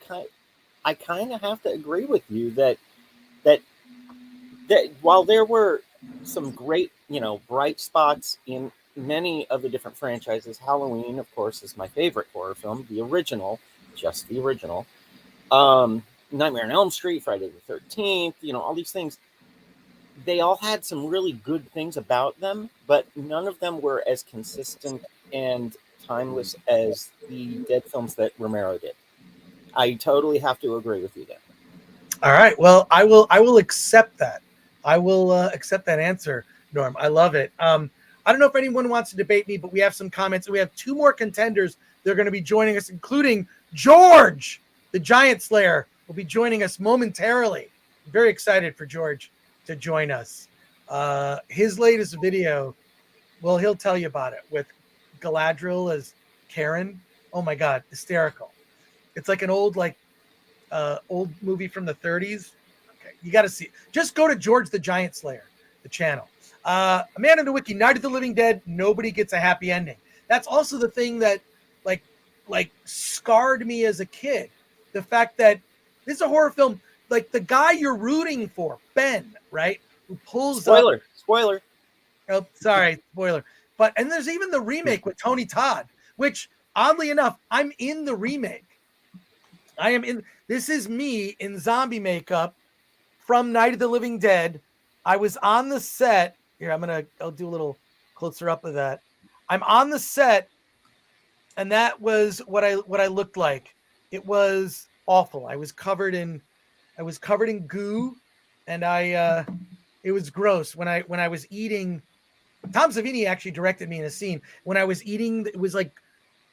kind of have to agree with you that while there were some great, you know, bright spots in many of the different franchises, Halloween, of course, is my favorite horror film, the original, just the original. Nightmare on Elm Street, Friday the 13th, you know, all these things. They all had some really good things about them, but none of them were as consistent and timeless as the Dead films that Romero did. I totally have to agree with you there. All right. Well, I will accept that. I will accept that answer, Norm. I love it. I don't know if anyone wants to debate me, but we have some comments. We have 2 more contenders. They're going to be joining us, including George, the Giant Slayer, will be joining us momentarily. I'm very excited for George to join us. His latest video, well, he'll tell you about it, with Galadriel as Karen. Oh my God, hysterical. It's like an old movie from the 30s. Okay, you got to see it. Just go to George the Giant Slayer, the channel. Amanda the Wiki, Night of the Living Dead, nobody gets a happy ending. That's also the thing that like scarred me as a kid. The fact that this is a horror film, like the guy you're rooting for, Ben, right? Who pulls Spoiler. Oh, sorry, spoiler. And there's even the remake with Tony Todd, which oddly enough, I'm in the remake. This is me in zombie makeup from Night of the Living Dead. I was on the set. Here, I'll do a little closer up of that. I'm on the set, and that was what I looked like. It was awful. I was covered in goo, and it was gross. When I was eating, Tom Savini actually directed me in a scene. When I was eating, it was like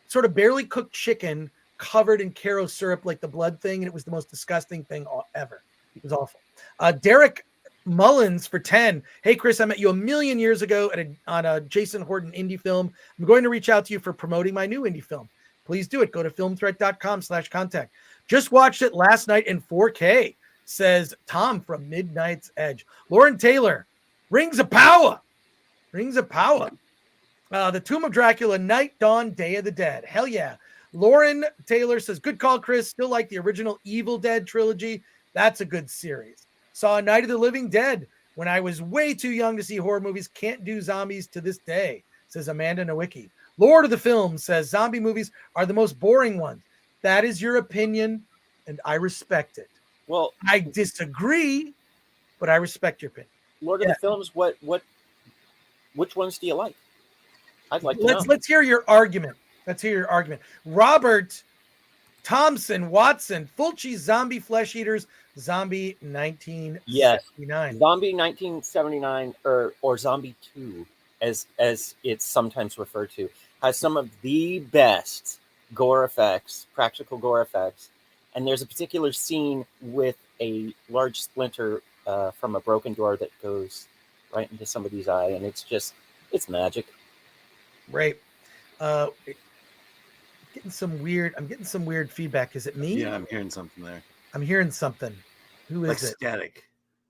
sort of barely cooked chicken covered in Caro syrup, like the blood thing, and it was the most disgusting thing ever. It was awful. Derek Mullins for 10. Hey, Chris, I met you a million years ago on a Jason Horton indie film. I'm going to reach out to you for promoting my new indie film. Please do it. Go to filmthreat.com/contact. Just watched it last night in 4K, says Tom from Midnight's Edge. Lauren Taylor, Rings of Power. Rings of Power. The Tomb of Dracula, Night, Dawn, Day of the Dead. Hell yeah. Lauren Taylor says, good call, Chris. Still like the original Evil Dead trilogy. That's a good series. Saw Night of the Living Dead when I was way too young to see horror movies. Can't do zombies to this day, says Amanda Nowicki. Lord of the Films says zombie movies are the most boring ones. That is your opinion, and I respect it. Well, I disagree, but I respect your opinion. Lord of the Films, which ones do you like? I'd like to know. Let's hear your argument. Robert Thompson Watson, Fulci Zombie Flesh Eaters, Zombie 1979. Yes. Zombie 1979 or Zombie 2, as it's sometimes referred to, has some of the best gore effects, practical gore effects. And there's a particular scene with a large splinter from a broken door that goes right into somebody's eye, and it's magic. Right. I'm getting some weird feedback. Is it me? Yeah, I'm hearing something there. I'm hearing something. Who is like it? Static.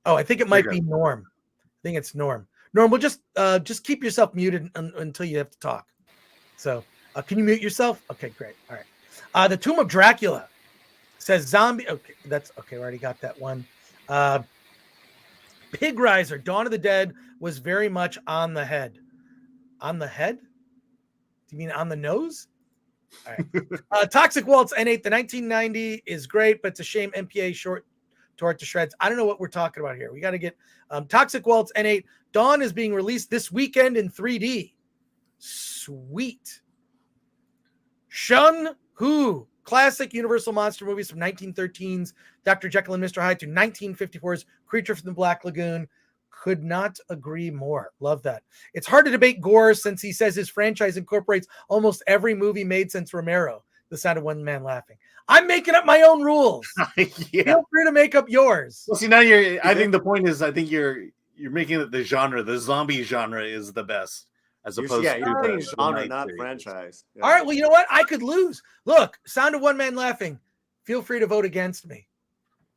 Oh, I think it might be Norm. I think it's Norm. Norm, we'll just keep yourself muted until you have to talk. So, can you mute yourself? Okay, great. All right. The Tomb of Dracula says zombie. Okay, that's okay. We already got that one. Pig Riser, Dawn of the Dead was very much on the head. On the head? Do you mean on the nose? All right. Toxic Waltz N8, the 1990 is great, but it's a shame MPA short tore it to shreds. I don't know what we're talking about here. We got to get Toxic Waltz N8. Dawn is being released this weekend in 3D. Sweet. Shun Hu, classic Universal monster movies from 1913's Dr. Jekyll and Mr. Hyde to 1954's Creature from the Black Lagoon. Could not agree more. Love that. It's hard to debate Gore since he says his franchise incorporates almost every movie made since Romero. The sound of one man laughing. I'm making up my own rules. Yeah. Feel free to make up yours. Well, see, now I think the point is, I think you're making it the genre. The zombie genre is the best. as opposed to you're saying the genre, night not series. franchise. Yeah. All right, well, you know what? I could lose. Look, Sound of One Man Laughing. Feel free to vote against me.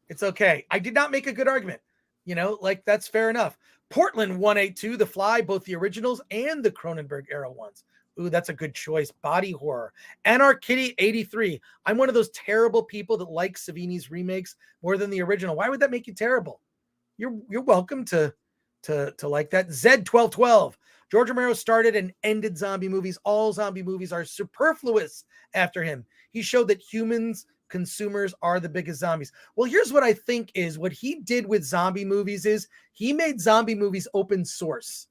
It's okay. I did not make a good argument. You know, like that's fair enough. Portland 182, The Fly, both the originals and the Cronenberg era ones. Ooh, that's a good choice. Body horror. Anarch Kitty 83. I'm one of those terrible people that like Savini's remakes more than the original. Why would that make you terrible? You're welcome to like that. Zed 1212. George Romero started and ended zombie movies. All zombie movies are superfluous after him. He showed that humans, consumers, are the biggest zombies. Well, here's what I think is what he did with zombie movies is he made zombie movies open source.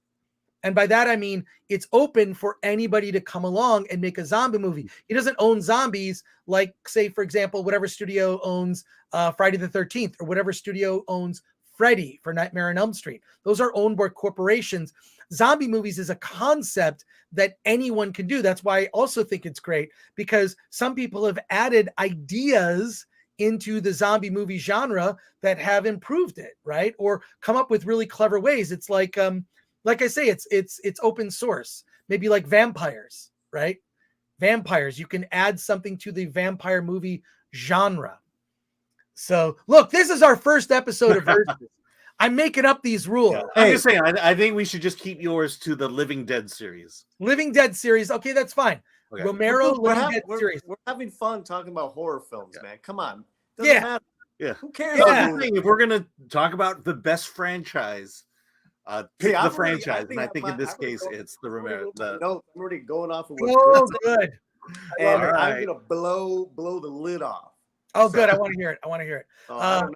And by that, I mean, it's open for anybody to come along and make a zombie movie. He doesn't own zombies like, say, for example, whatever studio owns Friday the 13th or whatever studio owns Freddy for Nightmare on Elm Street. Those are owned by corporations. Zombie movies is a concept that anyone can do. That's why I also think it's great because some people have added ideas into the zombie movie genre that have improved it, right? Or come up with really clever ways. It's like I say, it's open source. Maybe like vampires, right? Vampires. You can add something to the vampire movie genre. So look, this is our first episode of Versus. I'm making up these rules. Yeah. I'm just saying, I think we should just keep yours to the Living Dead series. Living Dead series. Okay, that's fine. Okay. Romero, Living Dead series. We're having fun talking about horror films, man. Come on. Yeah. Matter. Yeah. Who cares? Yeah. If we're gonna talk about the best franchise, pick the franchise, and I think in this case it's the Romero. No, I'm already going off of what. Oh, good. And All right. I'm gonna blow the lid off. Oh, good. I want to hear it. I want to hear it.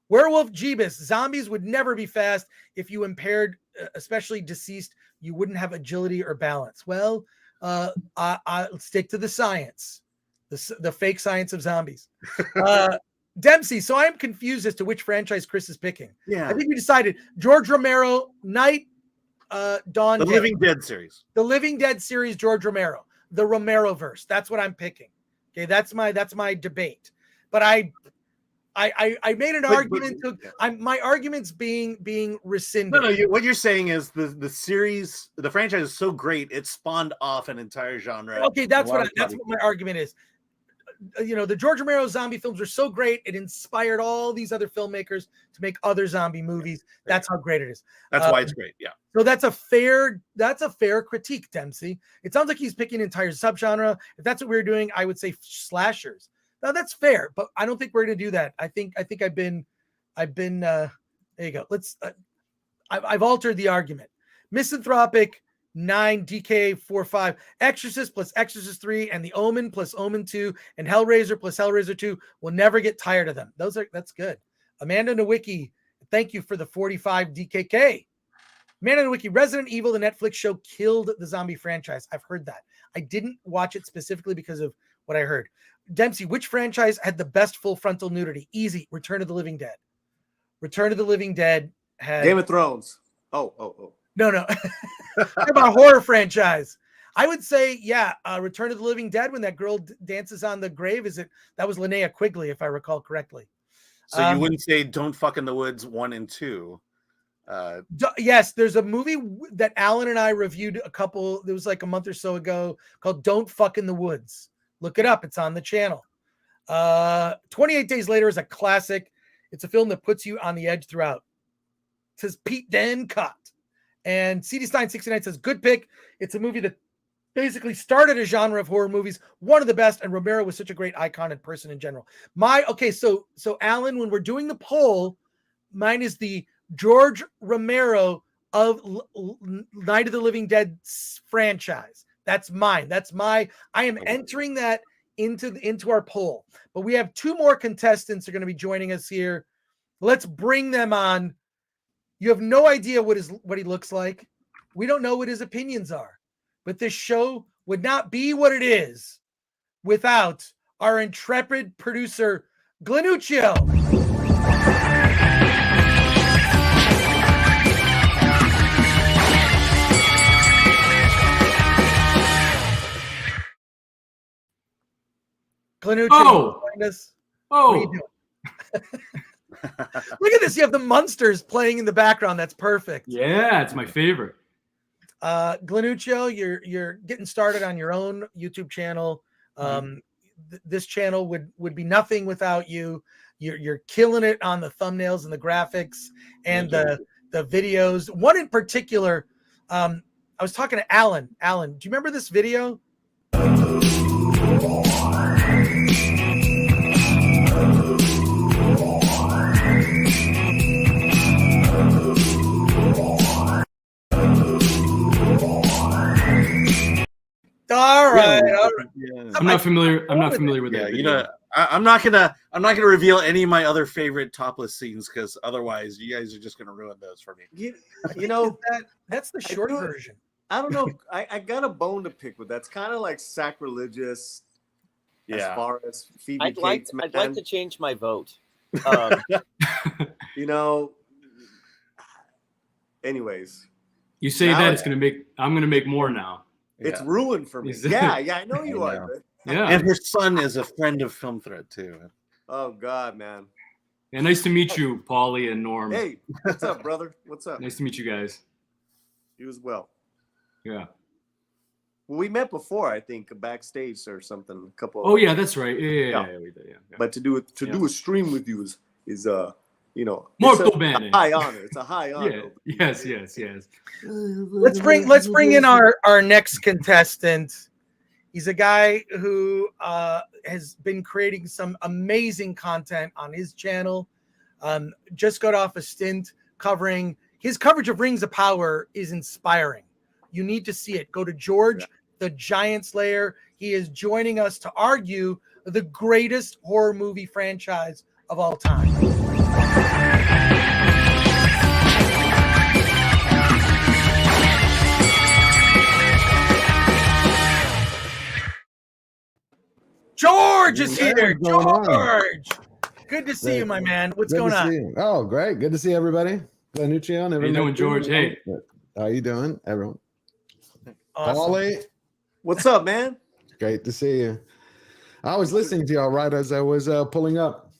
Werewolf Jeebus. Zombies would never be fast if you impaired, especially deceased. You wouldn't have agility or balance. Well, I stick to the science, the fake science of zombies. Dempsey. So I'm confused as to which franchise Chris is picking. Yeah, I think we decided George Romero, Night, Dawn. the Living Dead series. The Living Dead series, George Romero, the Romero verse. That's what I'm picking. Okay, that's my debate. But I made an argument. My argument's being rescinded. No, what you're saying is the series, the franchise is so great it spawned off an entire genre. Okay, that's what my argument is. You know, the George Romero zombie films are so great it inspired all these other filmmakers to make other zombie movies. That's how great it is. That's why it's great. Yeah. So that's a fair critique, Dempsey. It sounds like he's picking an entire subgenre. If that's what we were doing, I would say slashers. Now that's fair, but I don't think we're going to do that. I think I've been there you go. Let's I've altered the argument. Misanthropic 9, DK 4-5, Exorcist plus Exorcist 3, and The Omen plus Omen 2, and Hellraiser plus Hellraiser 2. We'll never get tired of them. That's good. Amanda Nowicki, thank you for the 45 DKK. Amanda Nowicki, Resident Evil, the Netflix show, killed the zombie franchise. I've heard that. I didn't watch it specifically because of what I heard. Dempsey, which franchise had the best full frontal nudity? Easy. Return of the Living Dead. Return of the Living Dead had Game of Thrones. Oh. No. About horror franchise. I would say, yeah, Return of the Living Dead when that girl dances on the grave. That was Linnea Quigley, if I recall correctly. So you wouldn't say Don't Fuck in the Woods 1 and 2. Yes, there's a movie that Alan and I reviewed there was like a month or so ago called Don't Fuck in the Woods. Look it up. It's on the channel. 28 Days Later is a classic. It's a film that puts you on the edge throughout. It says Pete Den cut. And CD Stein 69 says, good pick. It's a movie that basically started a genre of horror movies, one of the best, and Romero was such a great icon and person in general. So Alan, when we're doing the poll, mine is the George Romero of Night of the Living Dead franchise. That's mine. I am entering that into our poll. But we have two more contestants are going to be joining us here. Let's bring them on. You have no idea what he looks like. We don't know what his opinions are. But this show would not be what it is without our intrepid producer, Glennuccio. Glennuccio, what are you doing? Look at this. You have the Munsters playing in the background. That's perfect. Yeah, it's my favorite. Glennuccio, you're getting started on your own YouTube channel. This channel would be nothing without you. You're killing it on the thumbnails and the graphics and the videos. One in particular, I was talking to Alan. Alan, do you remember this video? All right. Yeah. I'm not familiar with that. You know, I'm not gonna reveal any of my other favorite topless scenes because otherwise you guys are just gonna ruin those for me. You know, That's the short version. I don't know. I got a bone to pick with that. It's kind of like sacrilegious as far as Phoebe I'd like Cates, man. I'd like to change my vote. You know. Anyways, You say now that I'm gonna make more now. it's ruined for me. Yeah, I know you are. Man. Yeah. And her son is a friend of Film Thread too. Oh God, man. Yeah, nice to meet you, Paulie and Norm. Hey, what's up, brother? What's up? Nice to meet you guys. You as well. Yeah. Well, we met before, I think, backstage or something. A couple. Oh yeah, that's right. Yeah, we did, yeah. But to do a stream with you is you know, Molto it's a bene. high honor. It's a high honor. Yeah. Yes. Let's bring in our next contestant. He's a guy who has been creating some amazing content on his channel. Just got off a stint covering his coverage of Rings of Power is inspiring. You need to see it. Go to George, the Giant Slayer. He is joining us to argue the greatest horror movie franchise of all time. George is here. George, good to see you, my man. What's going on? Oh, great. Good to see everybody. Glennuccio and How you everybody. doing, George? Hey. How you doing, everyone? Awesome. Paulie, What's up, man? great to see you. I was listening to y'all right as I was pulling up.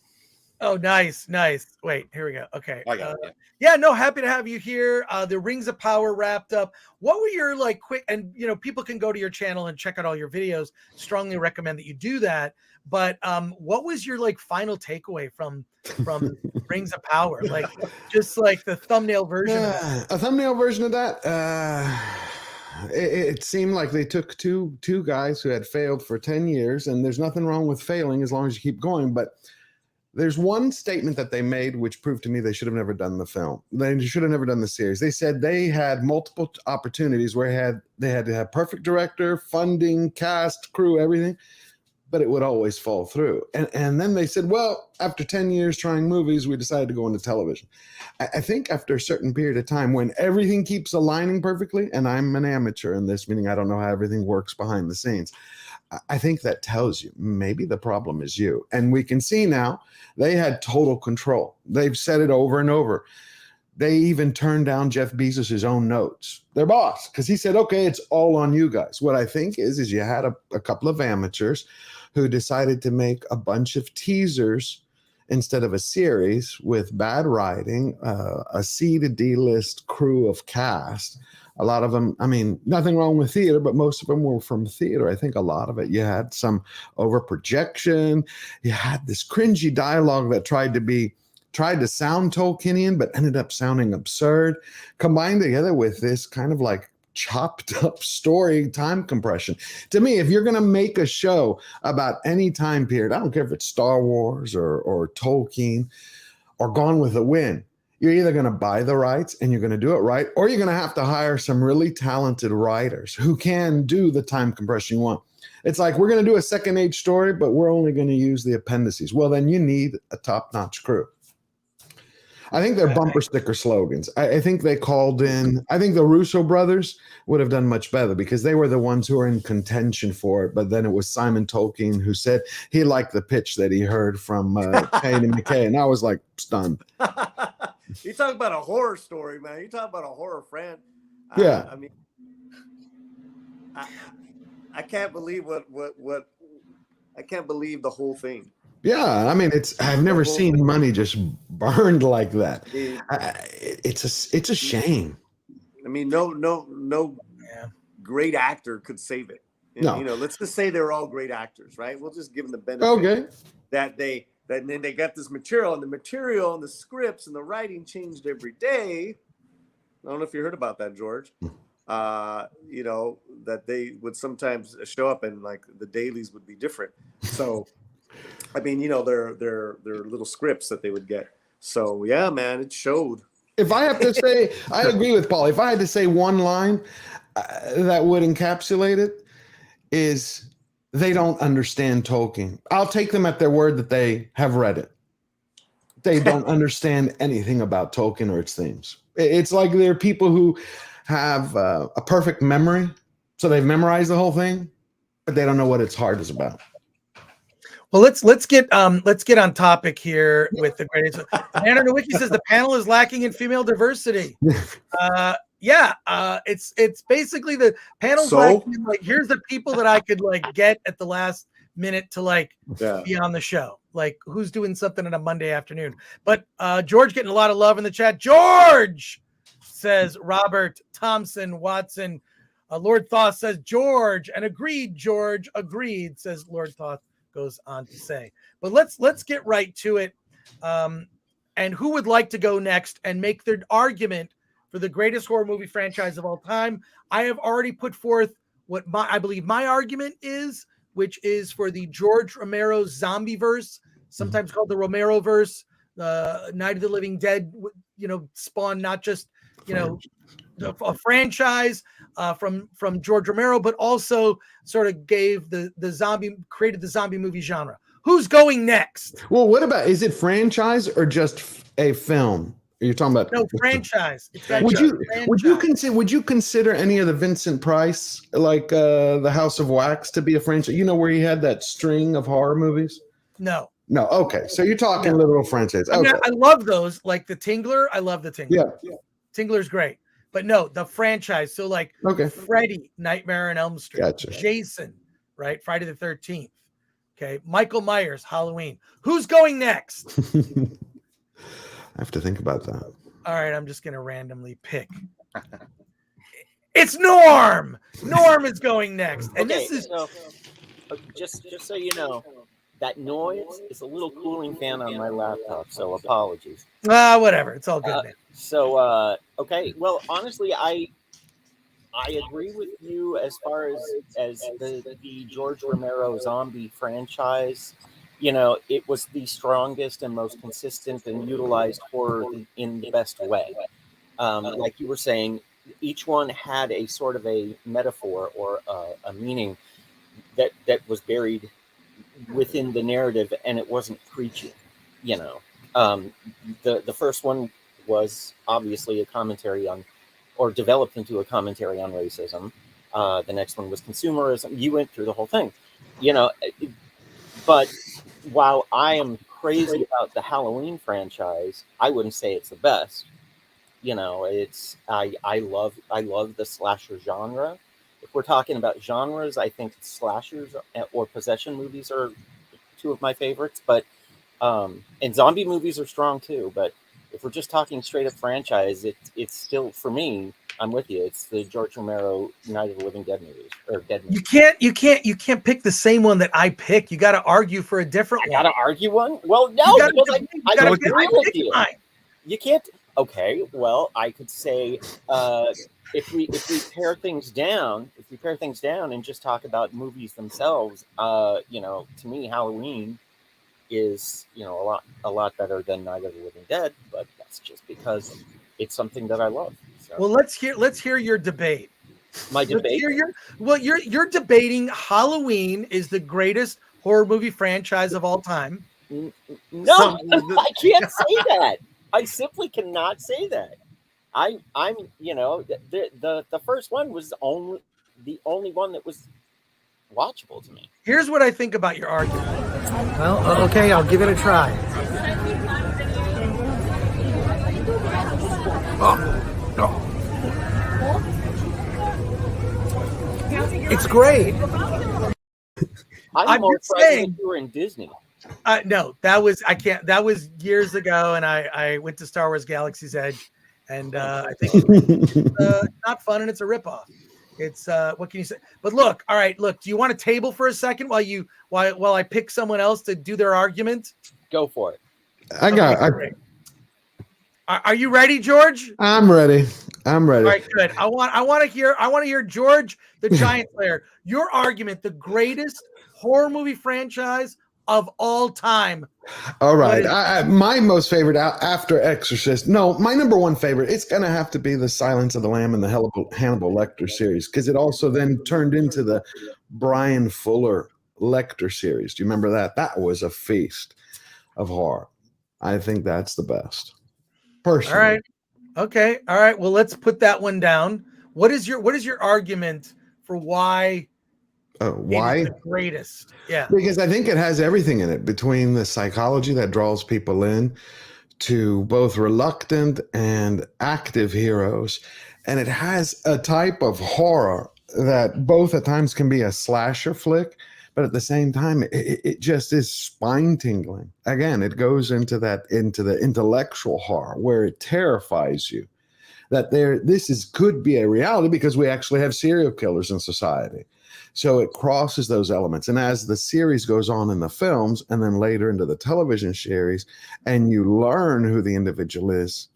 Oh, nice. Wait, here we go. Okay. I got it. Yeah, no, happy to have you here. The Rings of Power wrapped up. What were your quick, and people can go to your channel and check out all your videos. Strongly recommend that you do that. But what was your final takeaway from Rings of Power? Just the thumbnail version. A thumbnail version of that. It seemed like they took two guys who had failed for 10 years, and there's nothing wrong with failing as long as you keep going. But there's one statement that they made which proved to me they should have never done the film. They should have never done the series. They said they had multiple opportunities where they had to have perfect director, funding, cast, crew, everything, but it would always fall through. And then they said, well, after 10 years trying movies, we decided to go into television. I think after a certain period of time when everything keeps aligning perfectly, and I'm an amateur in this, meaning I don't know how everything works behind the scenes, I think that tells you maybe the problem is you. And we can see now they had total control. They've said it over and over. They even turned down Jeff Bezos' own notes, their boss, because he said, okay, it's all on you guys. What I think is you had a couple of amateurs who decided to make a bunch of teasers instead of a series with bad writing, a C to D list crew of cast. A lot of them, I mean, nothing wrong with theater, but most of them were from theater. I think a lot of it, you had some over projection. You had this cringy dialogue that tried to sound Tolkienian, but ended up sounding absurd, combined together with this kind of chopped up story time compression. To me, if you're going to make a show about any time period, I don't care if it's Star Wars or Tolkien or Gone with the Wind, you're either going to buy the rights and you're going to do it right, or you're going to have to hire some really talented writers who can do the time compression you want. It's like, we're going to do a second age story, but we're only going to use the appendices. Well, then you need a top-notch crew. I think they're bumper sticker slogans. I think they called in, I think the Russo brothers would have done much better because they were the ones who were in contention for it. But then it was Simon Tolkien who said he liked the pitch that he heard from Payne and McKay. And I was stunned. You talk about a horror story, man. You talk about a horror friend. Yeah. I mean, I can't believe what I can't believe the whole thing. Yeah, I mean, I've never seen money just burned like that. It's a shame. I mean, no great actor could save it. No. You know, let's just say they're all great actors, right? We'll just give them the benefit that then they got this material, and the material and the scripts and the writing changed every day. I don't know if you heard about that, George. You know, that they would sometimes show up and like the dailies would be different. So, I mean, you know, they're little scripts that they would get. So yeah, man, it showed. If I have to say, I agree with Paul. If I had to say one line that would encapsulate it, is they don't understand Tolkien. I'll take them at their word that they have read it. They don't understand anything about Tolkien or its themes. It's like they're people who have a perfect memory, so they've memorized the whole thing, but they don't know what its heart is about. Well, let's get on topic here with the greatest. Anna Nowicki says the panel is lacking in female diversity. It's basically the panel's lacking in, like, here's the people that I could like get at the last minute to like be on the show. Like, who's doing something on a Monday afternoon? But George getting a lot of love in the chat. George says Robert Thompson Watson. Lord Thoth says George, and agreed. George agreed, says Lord Thoth. Goes on to say. But let's get right to it. And who would like to go next and make their argument for the greatest horror movie franchise of all time? I have already put forth what I believe my argument is, which is for the George Romero zombie verse, sometimes called the Romero verse. Night of the Living Dead, you know, spawned not just, you know, a franchise from George Romero, but also sort of gave created the zombie movie genre. Who's going next? Well, what about, is it franchise or just a film? Are you talking about? No, franchise. Would you consider any of the Vincent Price, like the House of Wax, to be a franchise? You know, where he had that string of horror movies? No. Okay, so you're talking literal franchise. Okay. I love those, like the Tingler. I love the Tingler. Yeah. Tingler's great. But no, the franchise. So like Freddy, Nightmare on Elm Street, Gotcha. Jason, right? Friday the 13th. Okay. Michael Myers, Halloween. Who's going next? I have to think about that. All right, I'm just going to randomly pick. It's Norm. Norm is going next. And Okay, this is just so you know, that noise is a little cooling fan on my laptop, so apologies. Whatever. It's all good. Man. Okay. Well, honestly, I agree with you as far as the George Romero zombie franchise. You know, it was the strongest and most consistent and utilized horror in the best way. Like you were saying, each one had a sort of a metaphor or a meaning that was buried within the narrative, and it wasn't preachy. You know, the first one was obviously a commentary on, or developed into a commentary on racism. The next one was consumerism. You went through the whole thing, you know. But while I am crazy about the Halloween franchise, I wouldn't say it's the best. You know, I love the slasher genre. If we're talking about genres, I think slashers or possession movies are two of my favorites. But and zombie movies are strong too. But if we're just talking straight up franchise, it's still, for me, I'm with you. It's the George Romero Night of the Living Dead movies, or Dead movies. You can't pick the same one that I pick. You got to argue for a different one. I got to argue one? Well, no, because I agree with you. You can't. Okay, well, I could say if we pare things down, and just talk about movies themselves, you know, to me, Halloween is, you know, a lot better than Night of the Living Dead, but that's just because it's something that I love. So. Well, let's hear your debate. My debate. You're debating Halloween is the greatest horror movie franchise of all time. No, I can't say that. I simply cannot say that. I'm you know, the first one was the only one that was watchable to me. Here's what I think about your argument. Well, okay, I'll give it a try. It's great. I'm more saying you were in Disney. No, that was years ago, and I went to Star Wars Galaxy's Edge, and I think it's not fun, and it's a ripoff. It's what can you say? But look, all right, look. Do you want a table for a second while I pick someone else to do their argument? Go for it. Are you ready, George? I'm ready. I'm ready. All right, good. I want to hear George, the Giant Slayer. Your argument, the greatest horror movie franchise of all time. All right. My most favorite after Exorcist. No, my number one favorite. It's going to have to be the Silence of the Lamb and the Hannibal Lecter series, because it also then turned into the Brian Fuller Lecter series. Do you remember that? That was a feast of horror. I think that's the best. Personally. All right. Okay. All right. Well, let's put that one down. What is your argument for why? Why? It is the greatest. Yeah. Because I think it has everything in it, between the psychology that draws people in to both reluctant and active heroes. And it has a type of horror that both at times can be a slasher flick, but at the same time, it just is spine tingling. Again, it goes into the intellectual horror where it terrifies you that this could be a reality, because we actually have serial killers in society. So it crosses those elements. And as the series goes on in the films and then later into the television series, and you learn who the individual is,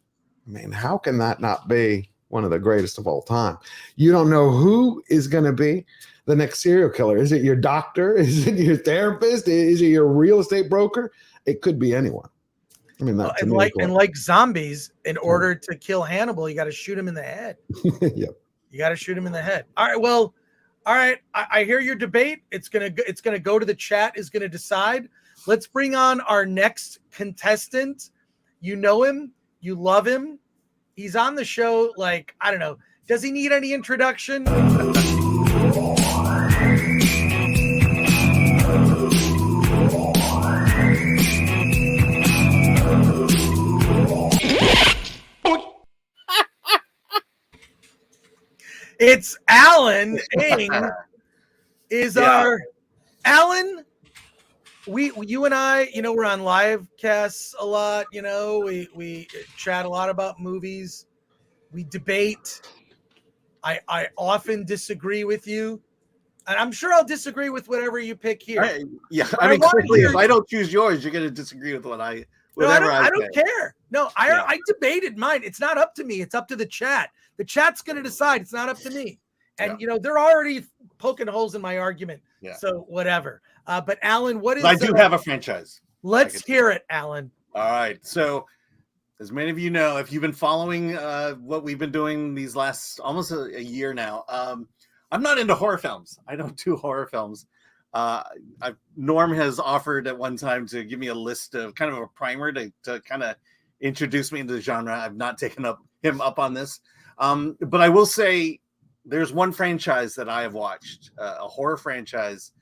I mean, how can that not be one of the greatest of all time? You don't know who is going to be the next serial killer. Is it your doctor? Is it your therapist? Is it your real estate broker? It could be anyone. I mean, that's like zombies, in order to kill Hannibal, you got to shoot him in the head. Yep. You got to shoot him in the head. All right. Well, all right. I hear your debate. It's gonna go to the chat. Is gonna decide. Let's bring on our next contestant. You know him. You love him. He's on the show. Like, I don't know. Does he need any introduction? It's Alan Ing. Our Alan? You and I, we're on live casts a lot. We chat a lot about movies. We debate. I often disagree with you, and I'm sure I'll disagree with whatever you pick here. Clearly, if I don't choose yours, you're going to disagree with I don't care. No, I debated mine. It's not up to me. It's up to the chat. The chat's going to decide. It's not up to me. And, they're already poking holes in my argument. Yeah. So whatever. But Alan, what is... I do have a franchise. Let's hear it, Alan. All right. So as many of you know, if you've been following what we've been doing these last almost a year now, I'm not into horror films. I don't do horror films. Norm has offered at one time to give me a list of kind of a primer to kind of introduce me into the genre. I've not taken him up on this. But I will say there's one franchise that I have watched, a horror franchise,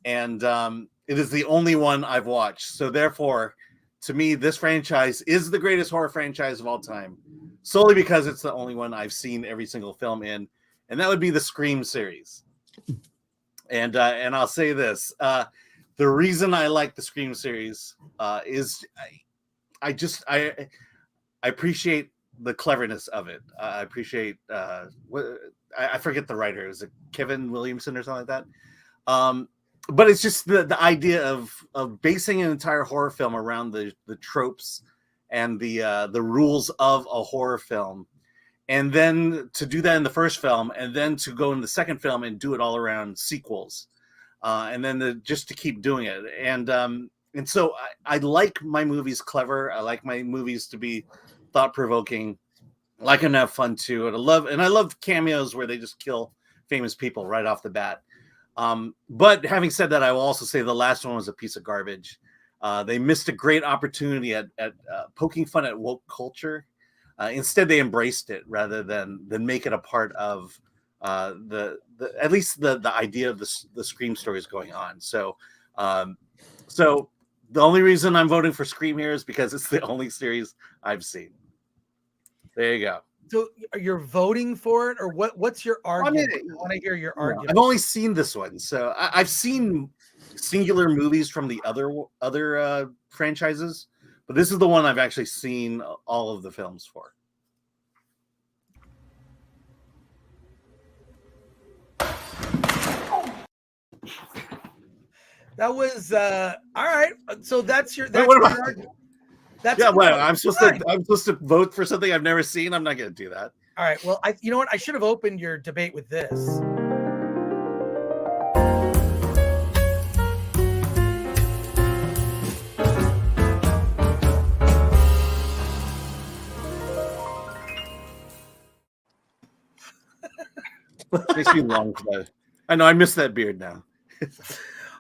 and it is the only one I've watched. So therefore, to me, this franchise is the greatest horror franchise of all time, solely because it's the only one I've seen every single film in, and that would be the Scream series. And I'll say this, the reason I like the Scream series is I appreciate the cleverness of it. I appreciate I forget the writer. Is it Kevin Williamson or something like that? But it's just the idea of basing an entire horror film around the tropes and the rules of a horror film, and then to do that in the first film, and then to go in the second film and do it all around sequels, and then just to keep doing it. And so I like my movies clever. I like my movies to be thought-provoking. I like them to have fun too. And I love cameos where they just kill famous people right off the bat. But having said that, I will also say the last one was a piece of garbage. They missed a great opportunity at poking fun at woke culture. Instead, they embraced it rather than make it a part of at least the idea of the Scream stories going on. So the only reason I'm voting for Scream here is because it's the only series I've seen. There you go. So you're voting for it, or what's your argument? I want to hear your argument. I've only seen this one, so I've seen singular movies from the other franchises, but this is the one I've actually seen all of the films for. That was all right. So that's your. Wait, That's what your about? argument. That's Yeah, well, fine. I'm supposed to vote for something I've never seen. I'm not going to do that. All right. Well, you know what? I should have opened your debate with this. Makes me long for that. I know I miss that beard now.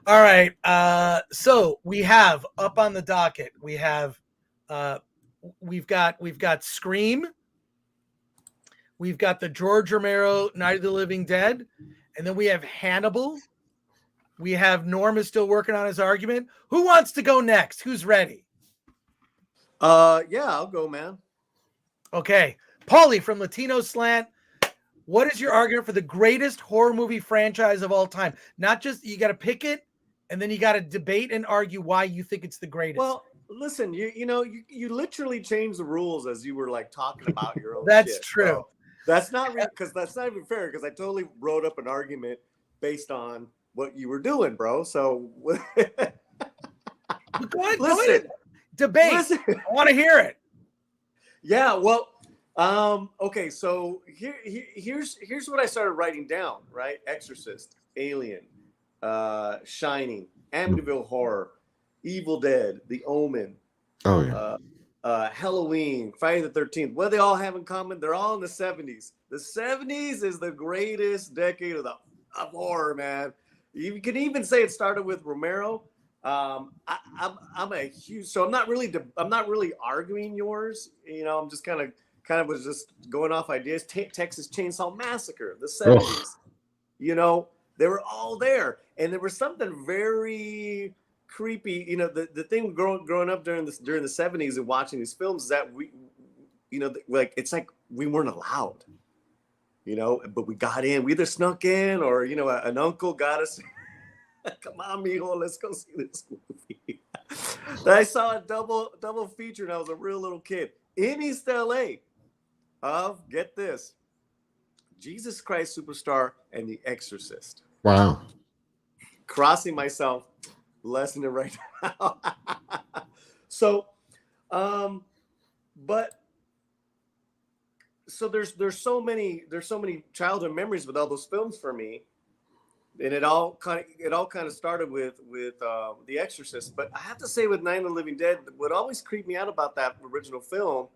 All right. So we have up on the docket. We have we've got Scream. We've got the George Romero Night of the Living Dead, and then we have Hannibal. We have Norm is still working on his argument. Who wants to go next? Who's ready? Yeah, I'll go, man. Okay. Paulie from Latino Slant. What is your argument for the greatest horror movie franchise of all time? Not just you got to pick it, and then you got to debate and argue why you think it's the greatest. Well, listen, you literally changed the rules as you were like talking about your own. That's shit, true. bro. That's not because that's not even fair. Because I totally wrote up an argument based on what you were doing, bro. So go ahead, listen, debate. Listen. I want to hear it. Yeah, well, okay, so here's what I started writing down, right? Exorcist, Alien, Shining, Amityville Horror, Evil Dead, The Omen, Halloween, Friday the 13th. What do they all have in common? They're all in the 70s. The 70s is the greatest decade of horror, man. You can even say it started with Romero. I'm a huge, so I'm not really arguing yours. I'm just kind of was just going off ideas. Texas Chainsaw Massacre, the 70s. They were all there, and there was something very creepy. The thing growing up during the 70s and watching these films is that we, like it's like we weren't allowed. But we got in. We either snuck in or an uncle got us. Come on, mijo, let's go see this movie. I saw a double feature, and I was a real little kid in East LA. Get this, Jesus Christ Superstar and The Exorcist. Wow. Crossing myself, blessing it right now. So, there's so many childhood memories with all those films for me. And it all kind of started with The Exorcist. But I have to say, with Night of the Living Dead, what always creeped me out about that original film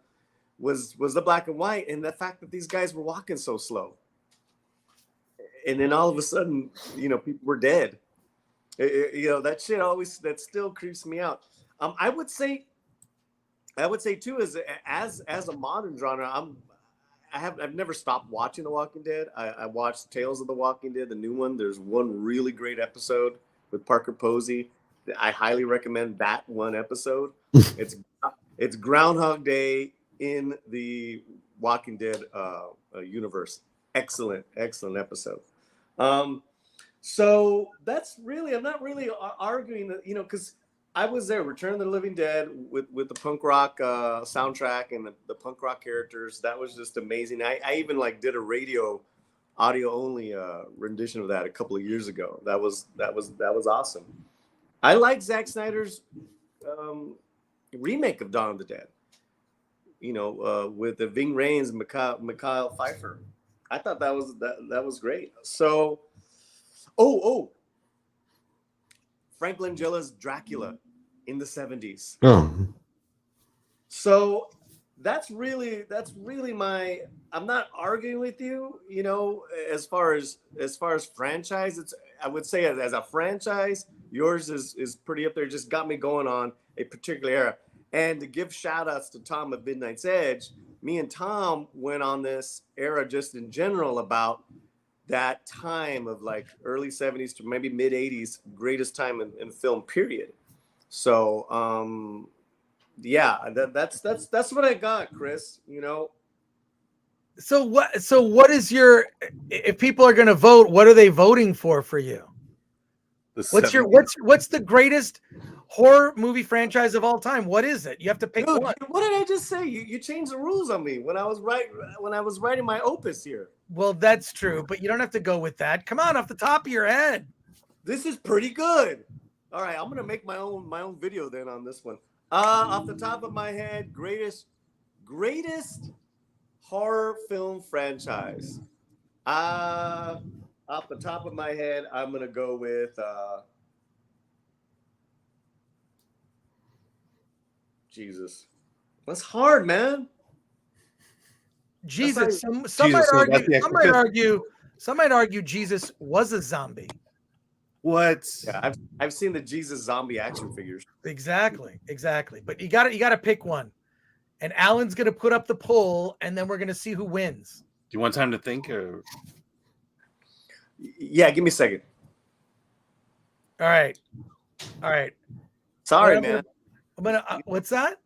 was the black and white and the fact that these guys were walking so slow. And then all of a sudden, people were dead. That shit that still creeps me out. I would say too, as a modern genre, I've never stopped watching The Walking Dead. I watched Tales of the Walking Dead, the new one. There's one really great episode with Parker Posey. I highly recommend that one episode. It's Groundhog Day in the Walking Dead universe. Excellent episode. So that's really, I'm not really arguing that, because I was there, Return of the Living Dead with the punk rock soundtrack and the punk rock characters. That was just amazing. I even did a radio audio only rendition of that a couple of years ago. That was awesome. I like Zack Snyder's remake of Dawn of the Dead. With the Ving Rhames and Mikhail Pfeiffer. I thought that was great. So, Frank Langella's Dracula in the 70s. Oh. So that's really my. I'm not arguing with you. As far as franchise, I would say as a franchise, yours is pretty up there. Just got me going on a particular era. And to give shout outs to Tom of Midnight's Edge, me and Tom went on this era just in general about that time of early 70s to maybe mid 80s, greatest time in film period. So, that's what I got, Chris, So what is if people are going to vote, what are they voting for you? What's the greatest horror movie franchise of all time? What is it? You have to pick one. What did I just say? You changed the rules on me when I was writing my opus here. Well, that's true, but you don't have to go with that. Come on, off the top of your head. This is pretty good. All right, I'm gonna make my own video then on this one. Off the top of my head, greatest horror film franchise. Off the top of my head, I'm gonna go with Jesus. That's hard, man. Jesus. Some Jesus, might argue Jesus was a zombie. What? Yeah, I've seen the Jesus zombie action figures. Exactly. But you gotta pick one. And Alan's gonna put up the poll, and then we're gonna see who wins. Do you want time to think, or? Yeah, give me a second. All right. Sorry, man. I'm gonna what's that?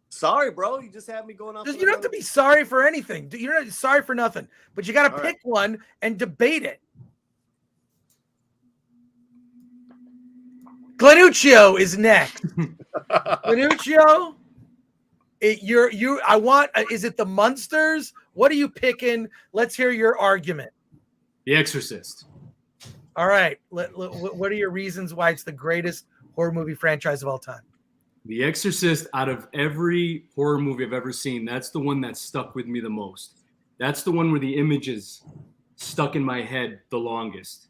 Sorry, bro. You just had me going off. You don't have to be sorry for anything. You're not sorry for nothing. But you got to pick one and debate it. Glennuccio is next. Glennuccio, is it the Munsters? What are you picking? Let's hear your argument. The Exorcist. All right. What are your reasons why it's the greatest horror movie franchise of all time? The Exorcist, out of every horror movie I've ever seen, that's the one that stuck with me the most. That's the one where the images stuck in my head the longest.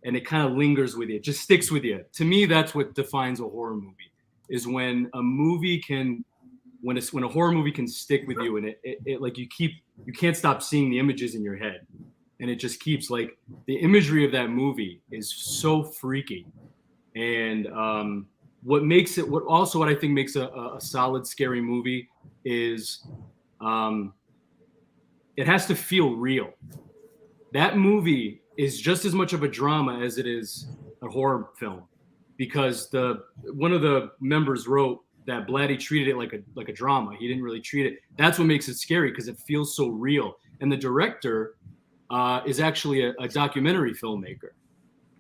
And it kind of lingers with you. It just sticks with you. To me, that's what defines a horror movie, is when a movie can, when a horror movie can stick with you, and it like you can't stop seeing the images in your head. And it just keeps, like, the imagery of that movie is so freaky. And what I think makes a solid scary movie is it has to feel real. That movie is just as much of a drama as it is a horror film, because one of the members wrote that Blatty treated it like a drama. He didn't really treat it. That's what makes it scary, because it feels so real. And the director is actually a documentary filmmaker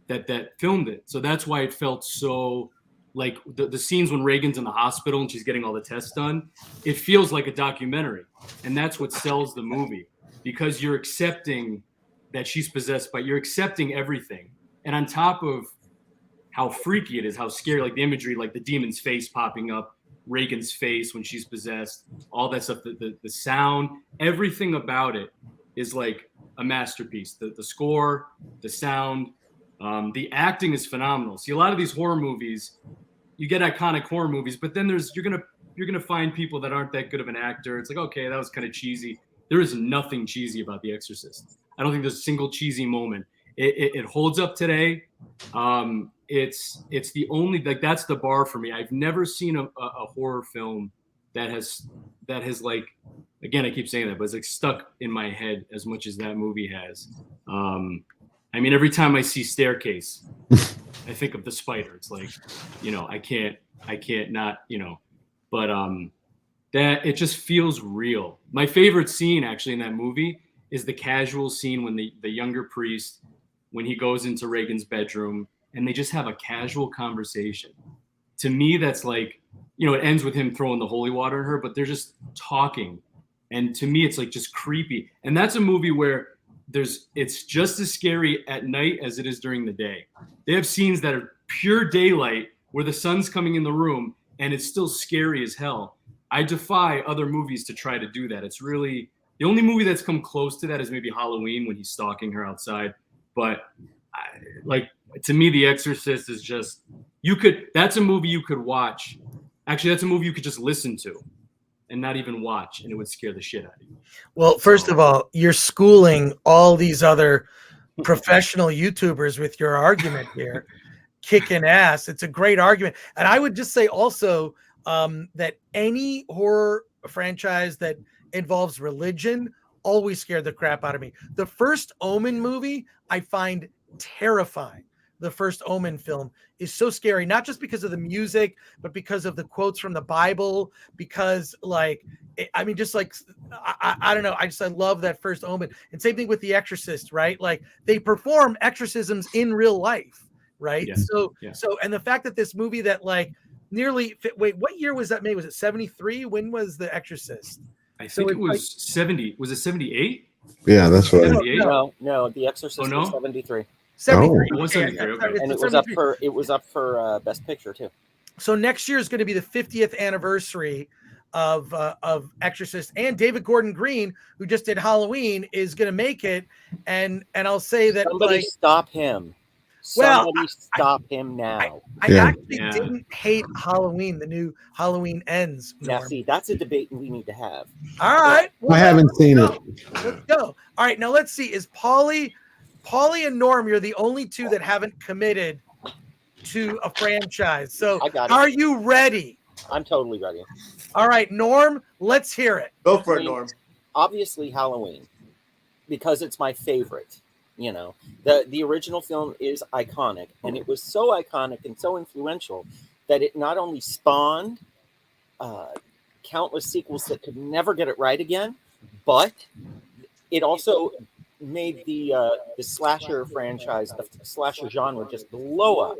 that filmed it. So that's why it felt so, like, the scenes when Reagan's in the hospital and she's getting all the tests done, it feels like a documentary. And that's what sells the movie, because you're accepting that she's possessed, but you're accepting everything. And on top of how freaky it is, how scary, like the imagery, like the demon's face popping up, Reagan's face when she's possessed, all that stuff, the sound, everything about it is like a masterpiece. The score, the sound, the acting is phenomenal. See, a lot of these horror movies, you get iconic horror movies, but then you're gonna find people that aren't that good of an actor. It's like, okay, that was kind of cheesy. There is nothing cheesy about The Exorcist. I don't think there's a single cheesy moment. It holds up today. It's the only, like, that's the bar for me. I've never seen a horror film that has like, again, I keep saying that, but it's like stuck in my head as much as that movie has. I mean, every time I see Staircase, I think of the spider. It's like, I can't not, but that it just feels real. My favorite scene actually in that movie is the casual scene when the younger priest, when he goes into Reagan's bedroom and they just have a casual conversation. To me, that's like, it ends with him throwing the holy water at her, but they're just talking. And to me, it's like just creepy. And that's a movie where it's just as scary at night as it is during the day. They have scenes that are pure daylight where the sun's coming in the room and it's still scary as hell. I defy other movies to try to do that. It's really, the only movie that's come close to that is maybe Halloween when he's stalking her outside. But to me, The Exorcist is just, that's a movie you could watch. Actually, that's a movie you could just listen to and not even watch, and it would scare the shit out of you. Well, first of all, you're schooling all these other professional YouTubers with your argument here, kicking ass. It's a great argument. And I would just say also that any horror franchise that involves religion always scared the crap out of me. The first Omen movie I find terrifying. The first Omen film is so scary, not just because of the music, but because of the quotes from the Bible, because I don't know. I love that first Omen. And same thing with The Exorcist, right? Like, they perform exorcisms in real life, right? Yeah. So, and the fact that this movie that what year was that made? Was it 73? When was The Exorcist? I think it was 70. Was it 78? Yeah, that's what. No, The Exorcist was 73. 73. Oh, 73, okay. It's And a it was up 73. for Best Picture too. So next year is going to be the 50th anniversary of Exorcist, and David Gordon Green, who just did Halloween, is going to make it. And I'll say that Somebody stop him. Well, Somebody stop him now. I actually didn't hate Halloween. The new Halloween Ends. Now, Norm. see, that's a debate we need to have. All right, I haven't seen it. Let's go. All right, now let's see. Is Paulie and Norm? You're the only two that haven't committed to a franchise. So, I got it. are you ready? I'm totally ready. All right, Norm, let's hear it. Go for it, Norm. Obviously, Halloween, because it's my favorite. You know, the original film is iconic, and it was so iconic and so influential that it not only spawned countless sequels that could never get it right again, but it also made the slasher franchise, the slasher genre, just blow up.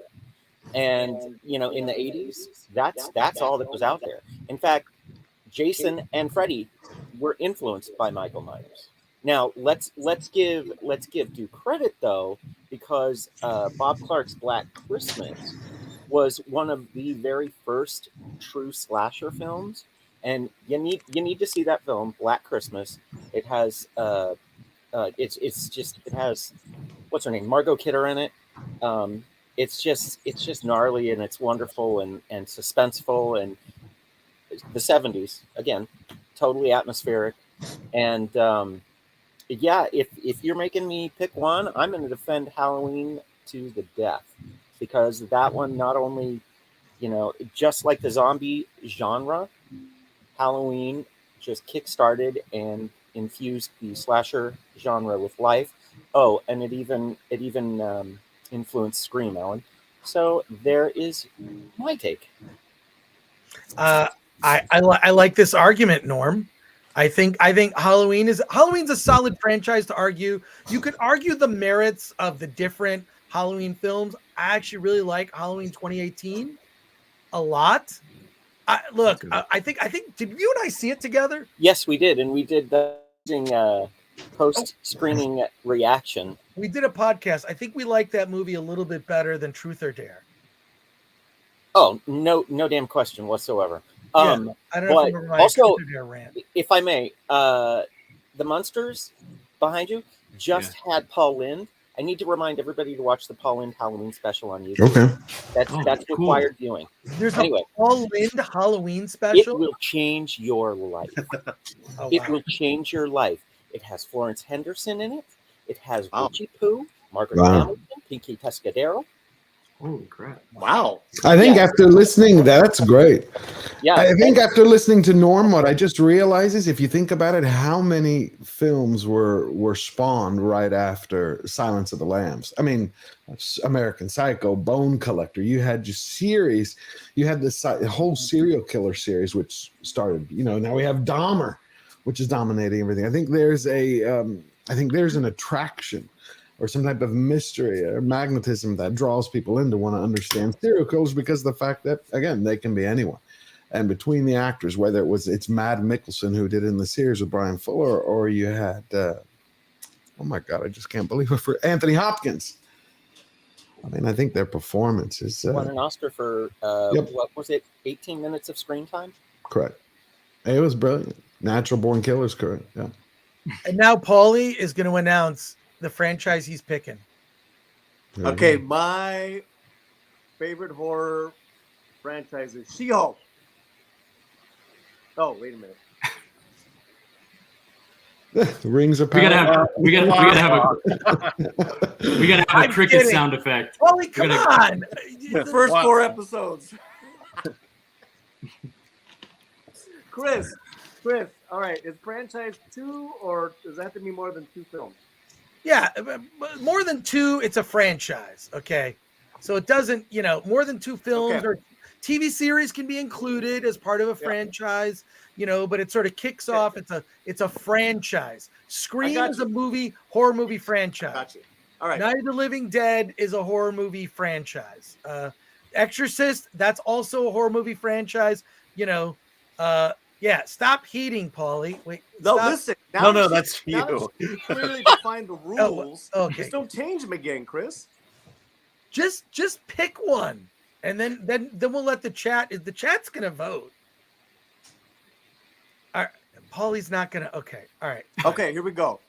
And you know, in the 80s, that's all that was out there. In fact, Jason and Freddy were influenced by Michael Myers. Now let's give due credit though, because Bob Clark's Black Christmas was one of the very first true slasher films, and you need to see that film, Black Christmas. It has it has, what's her name, Margot Kidder in it. It's just gnarly, and it's wonderful and suspenseful, and the 70s again, totally atmospheric. And yeah, if you're making me pick one, I'm going to defend Halloween to the death, because that one not only, you know, just like the zombie genre, Halloween just kickstarted and infused the slasher genre with life. Oh, and it even influenced Scream, Ellen. So there is my take. I like this argument, Norm. I think Halloween's a solid franchise to argue. You could argue the merits of the different Halloween films. I actually really like Halloween 2018 a lot. I think did you and I see it together? Yes, we did, and we did the post-screening reaction. We did a podcast. I think we like that movie a little bit better than Truth or Dare. Oh, no damn question whatsoever. I don't know if you remember my also, Truth or Dare rant. If I may, the Munsters behind you just had Paul Lynde. I need to remind everybody to watch the Paul Lynde Halloween special on YouTube. Okay. That's cool. required viewing. There's Anyway, a Paul Lynde Halloween it special. will change your life. Oh, It wow. will change your life. It has Florence Henderson in it. It has Richie Poo, Margaret Wow. Hamilton, Pinky Pescadero. Holy crap. Wow. I think after listening, that's great. Yeah, I think after listening to Norm, what I just realized is, if you think about it, how many films were spawned right after Silence of the Lambs? I mean, American Psycho, Bone Collector. You had your series. You had this whole serial killer series, which started. You know, now we have Dahmer, which is dominating everything. I think there's an attraction or some type of mystery or magnetism that draws people in to want to understand serial killers, because of the fact that, again, they can be anyone. And between the actors, whether it's Mad Mickelson, who did in the series with Brian Fuller, or you had, oh my God, I just can't believe it, for Anthony Hopkins. I mean, I think their performance is... won an Oscar for, what was it, 18 minutes of screen time? Correct. It was brilliant. Natural Born Killers, correct, yeah. And now Paulie is going to announce the franchise he's picking. Okay, my favorite horror franchise is She-Hulk. Oh, wait a minute. Rings of We Power. gotta have I'm a cricket kidding. sound effect. Paulie, come on. The first 4 episodes. Chris, all right, is franchise 2, or does that have to be more than 2 films? Yeah, more than 2, it's a franchise. Okay. So it doesn't, more than 2 films or TV series can be included as part of a franchise, but it sort of kicks off. It's a franchise. Scream is a horror movie franchise. Gotcha. All right. Night of the Living Dead is a horror movie franchise. Exorcist, that's also a horror movie franchise. Yeah, stop heating, Paulie. Wait. No, stop. listen. No, that's now you. that you clearly define the Oh, rules. okay. Just don't change them again, Chris. Just pick one, and then we'll let the chat. The chat's gonna vote. All right, Paulie's not gonna. Okay, all right. Okay, here we go.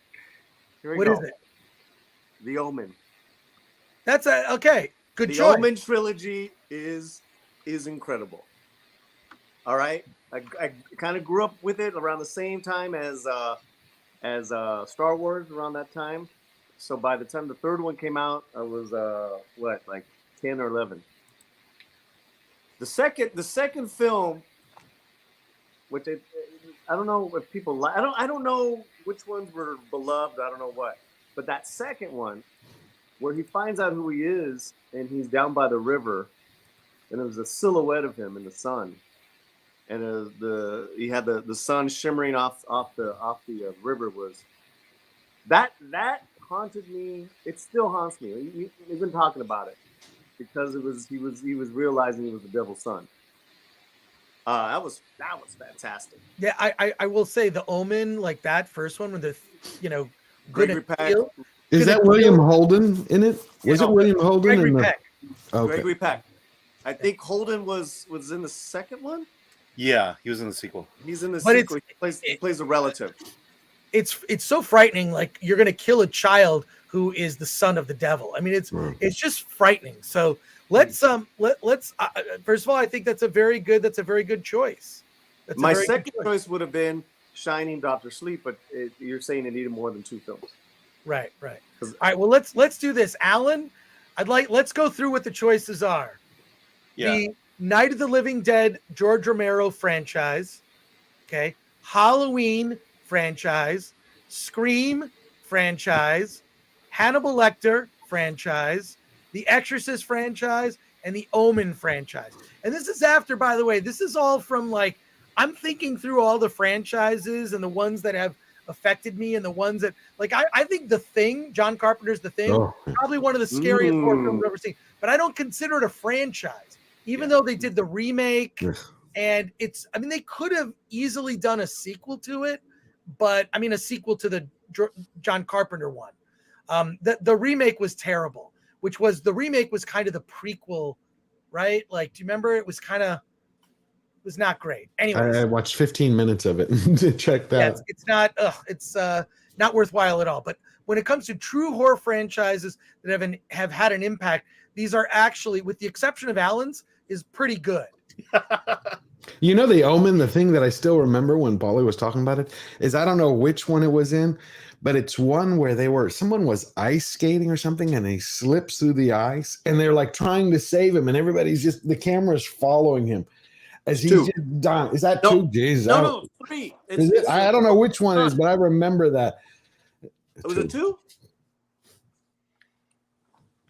What is it? The Omen. That's okay. Good The choice. Omen trilogy is incredible. All right, I kind of grew up with it around the same time as Star Wars, around that time. So by the time the third one came out, I was like 10 or 11. The second film, which I don't know if people like. I don't know which ones were beloved. I don't know what, but that second one, where he finds out who he is and he's down by the river, and it was a silhouette of him in the sun, and he had the sun shimmering off the river. Was that haunted me? It still haunts me. We've been talking about it because he was realizing he was the devil's son. That was fantastic. Yeah, I will say the Omen, like that first one with the Gregory Peck. Is that William Holden in it? Was it William Holden? Gregory Peck. Okay. Gregory Peck. I think Holden was in the second one. Yeah, he was in the sequel. He's in the But sequel. He plays a relative. It's so frightening. Like you're gonna kill a child who is the son of the devil. I mean, it's just frightening. So let's first of all, I think that's a very good choice. My second choice would have been Shining, Dr. Sleep, but you're saying it needed more than 2 films. Right. All right. Well, let's do this, Alan. Let's go through what the choices are. Yeah. The Night of the Living Dead George Romero franchise. Okay. Halloween franchise. Scream franchise. Hannibal Lecter franchise. The Exorcist franchise. And the Omen franchise. And this is after, by the way, this is all from like, I'm thinking through all the franchises and the ones that have affected me and the ones that, like, I think The Thing, John Carpenter's The Thing, probably one of the scariest horror films I've ever seen. But I don't consider it a franchise, even though they did the remake. And they could have easily done a sequel to it, but a sequel to the John Carpenter one. The remake was terrible, the remake was kind of the prequel, right? Like, do you remember? It was not great. Anyway, I watched 15 minutes of it to check that. Yeah, it's not worthwhile at all. But when it comes to true horror franchises that have had an impact, these are actually, with the exception of Alan's, is pretty good. The Omen, the thing that I still remember when Paulie was talking about it is, I don't know which one it was in, but it's one where someone was ice skating or something and he slips through the ice and they're like trying to save him and everybody's the camera's following him as he's just dying. Is that 2? Jesus. No, 3. I don't know which one it is, but I remember that. Was it 2?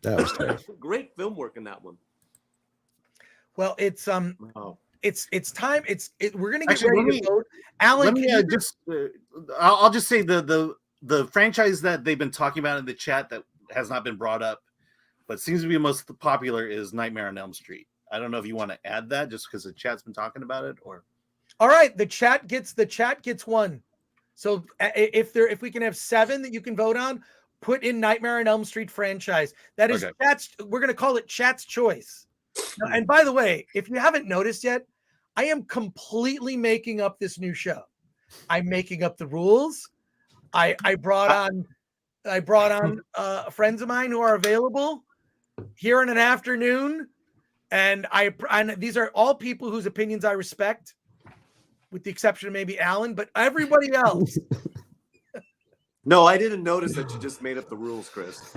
That was terrible. Great film work in that one. Well, it's time. We're gonna get Actually, ready to vote. Alan, I'll just say the franchise that they've been talking about in the chat that has not been brought up, but seems to be most popular, is Nightmare on Elm Street. I don't know if you want to add that just because the chat's been talking about it, or. All right, the chat gets 1. So if we can have 7 that you can vote on, put in Nightmare on Elm Street franchise. That is we're gonna call it chat's choice. Now, and by the way, if you haven't noticed yet, I am completely making up this new show. I'm making up the rules. I brought on friends of mine who are available here in an afternoon, and these are all people whose opinions I respect, with the exception of maybe Alan, but everybody else. No, I didn't notice that you just made up the rules, Chris.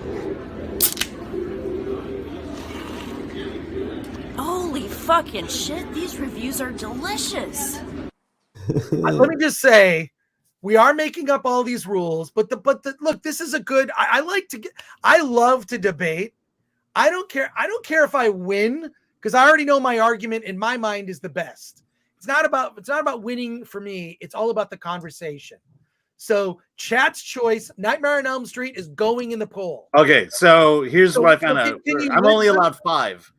Holy fucking shit, these reviews are delicious. Let me just say, we are making up all these rules, but look, this is a good. I love to debate. I don't care if I win, because I already know my argument in my mind is the best. It's not about winning for me. It's all about the conversation. So chat's choice, Nightmare on Elm Street, is going in the poll. Okay, so here's what I found out. I'm only allowed 5.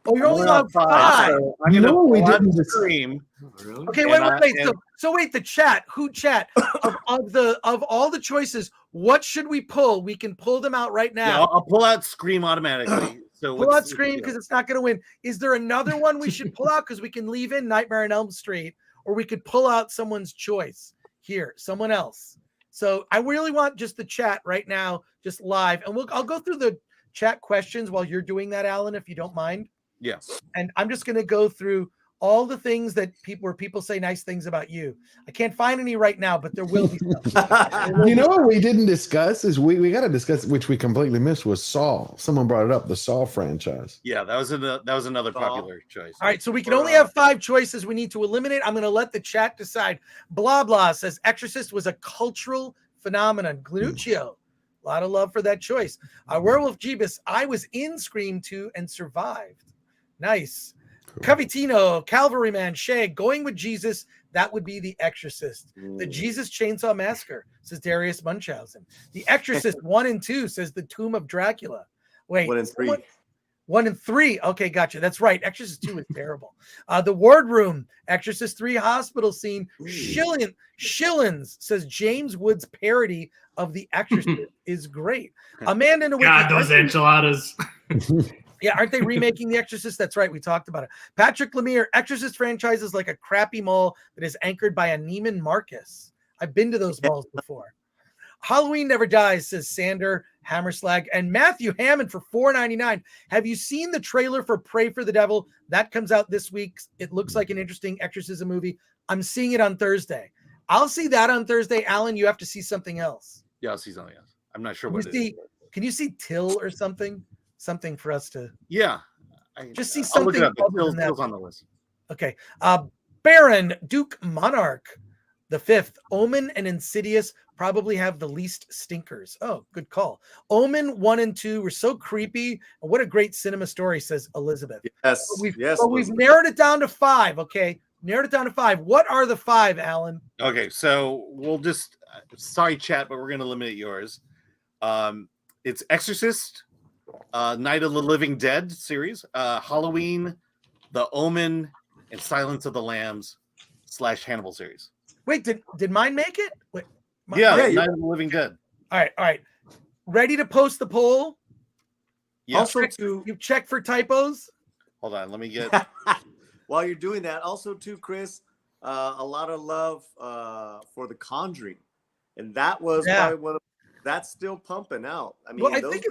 Oh, you're only on 5. So I'm You gonna know what we pull out didn't Scream. Really? Okay, And wait. and- So wait, the chat. Who chat of all the choices? What should we pull? We can pull them out right now. Yeah, I'll pull out Scream automatically. So Pull what's- out Scream because it's not going to win. Is there another one we should pull out because we can leave in Nightmare on Elm Street, or we could pull out someone's choice here, someone else. So I really want just the chat right now, just live, and I'll go through the chat questions while you're doing that, Alan, if you don't mind. Yeah. And I'm just going to go through all the things that people say nice things about you. I can't find any right now, but there will be some. You know what we didn't discuss is we got to discuss, which we completely missed, was Saw. Someone brought it up, the Saw franchise. Yeah, that was another popular choice. All right, so we can only have 5 choices we need to eliminate. I'm going to let the chat decide. Blah, blah says Exorcist was a cultural phenomenon. Glennuccio, a lot of love for that choice. Werewolf Jeebus, I was in Scream 2 and survived. Nice. Cavitino, Cavalryman, Shay, going with Jesus, that would be The Exorcist. The Jesus Chainsaw Massacre, says Darius Munchausen. The Exorcist 1 and 2, says The Tomb of Dracula. Wait, 1 and 3. 1 and 3. Okay, gotcha. That's right. Exorcist 2 is terrible. The Ward Room, Exorcist 3 hospital scene. Shillings says James Wood's parody of The Exorcist is great. Amanda Nowicki, God, those enchiladas. yeah, aren't they remaking The Exorcist? That's right. We talked about it. Patrick Lemire, Exorcist franchise is like a crappy mall that is anchored by a Neiman Marcus. I've been to those malls before. Halloween Never Dies, says Sander Hammerslag. And Matthew Hammond for $4.99. Have you seen the trailer for Pray for the Devil? That comes out this week. It looks like an interesting exorcism movie. I'm seeing it on Thursday. I'll see that on Thursday. Alan, you have to see something else. Yeah, I'll see something else. I'm not sure what it is. Can you see Till or something? Something for us to just see I'll look something it up. other than that. Till's on the list. Okay. Baron Duke Monarch the 5th. Omen and Insidious probably have the least stinkers. Oh, good call. Omen 1 and 2 were so creepy. What a great cinema story, says Elizabeth. Yes. But we've narrowed it down to 5. Okay. Narrowed it down to 5. What are the 5, Alan? Okay, so we'll just sorry, chat, but we're gonna eliminate yours. It's Exorcist, Night of the Living Dead series, Halloween, The Omen, and Silence of the Lambs / Hannibal series. Wait, did mine make it? Wait, Night of the Living Dead. All right. Ready to post the poll? Yeah. Also, You check for typos. Hold on, let me get. while you're doing that, also too, Chris, a lot of love for The Conjuring, and that was probably one of that's still pumping out. I mean, I think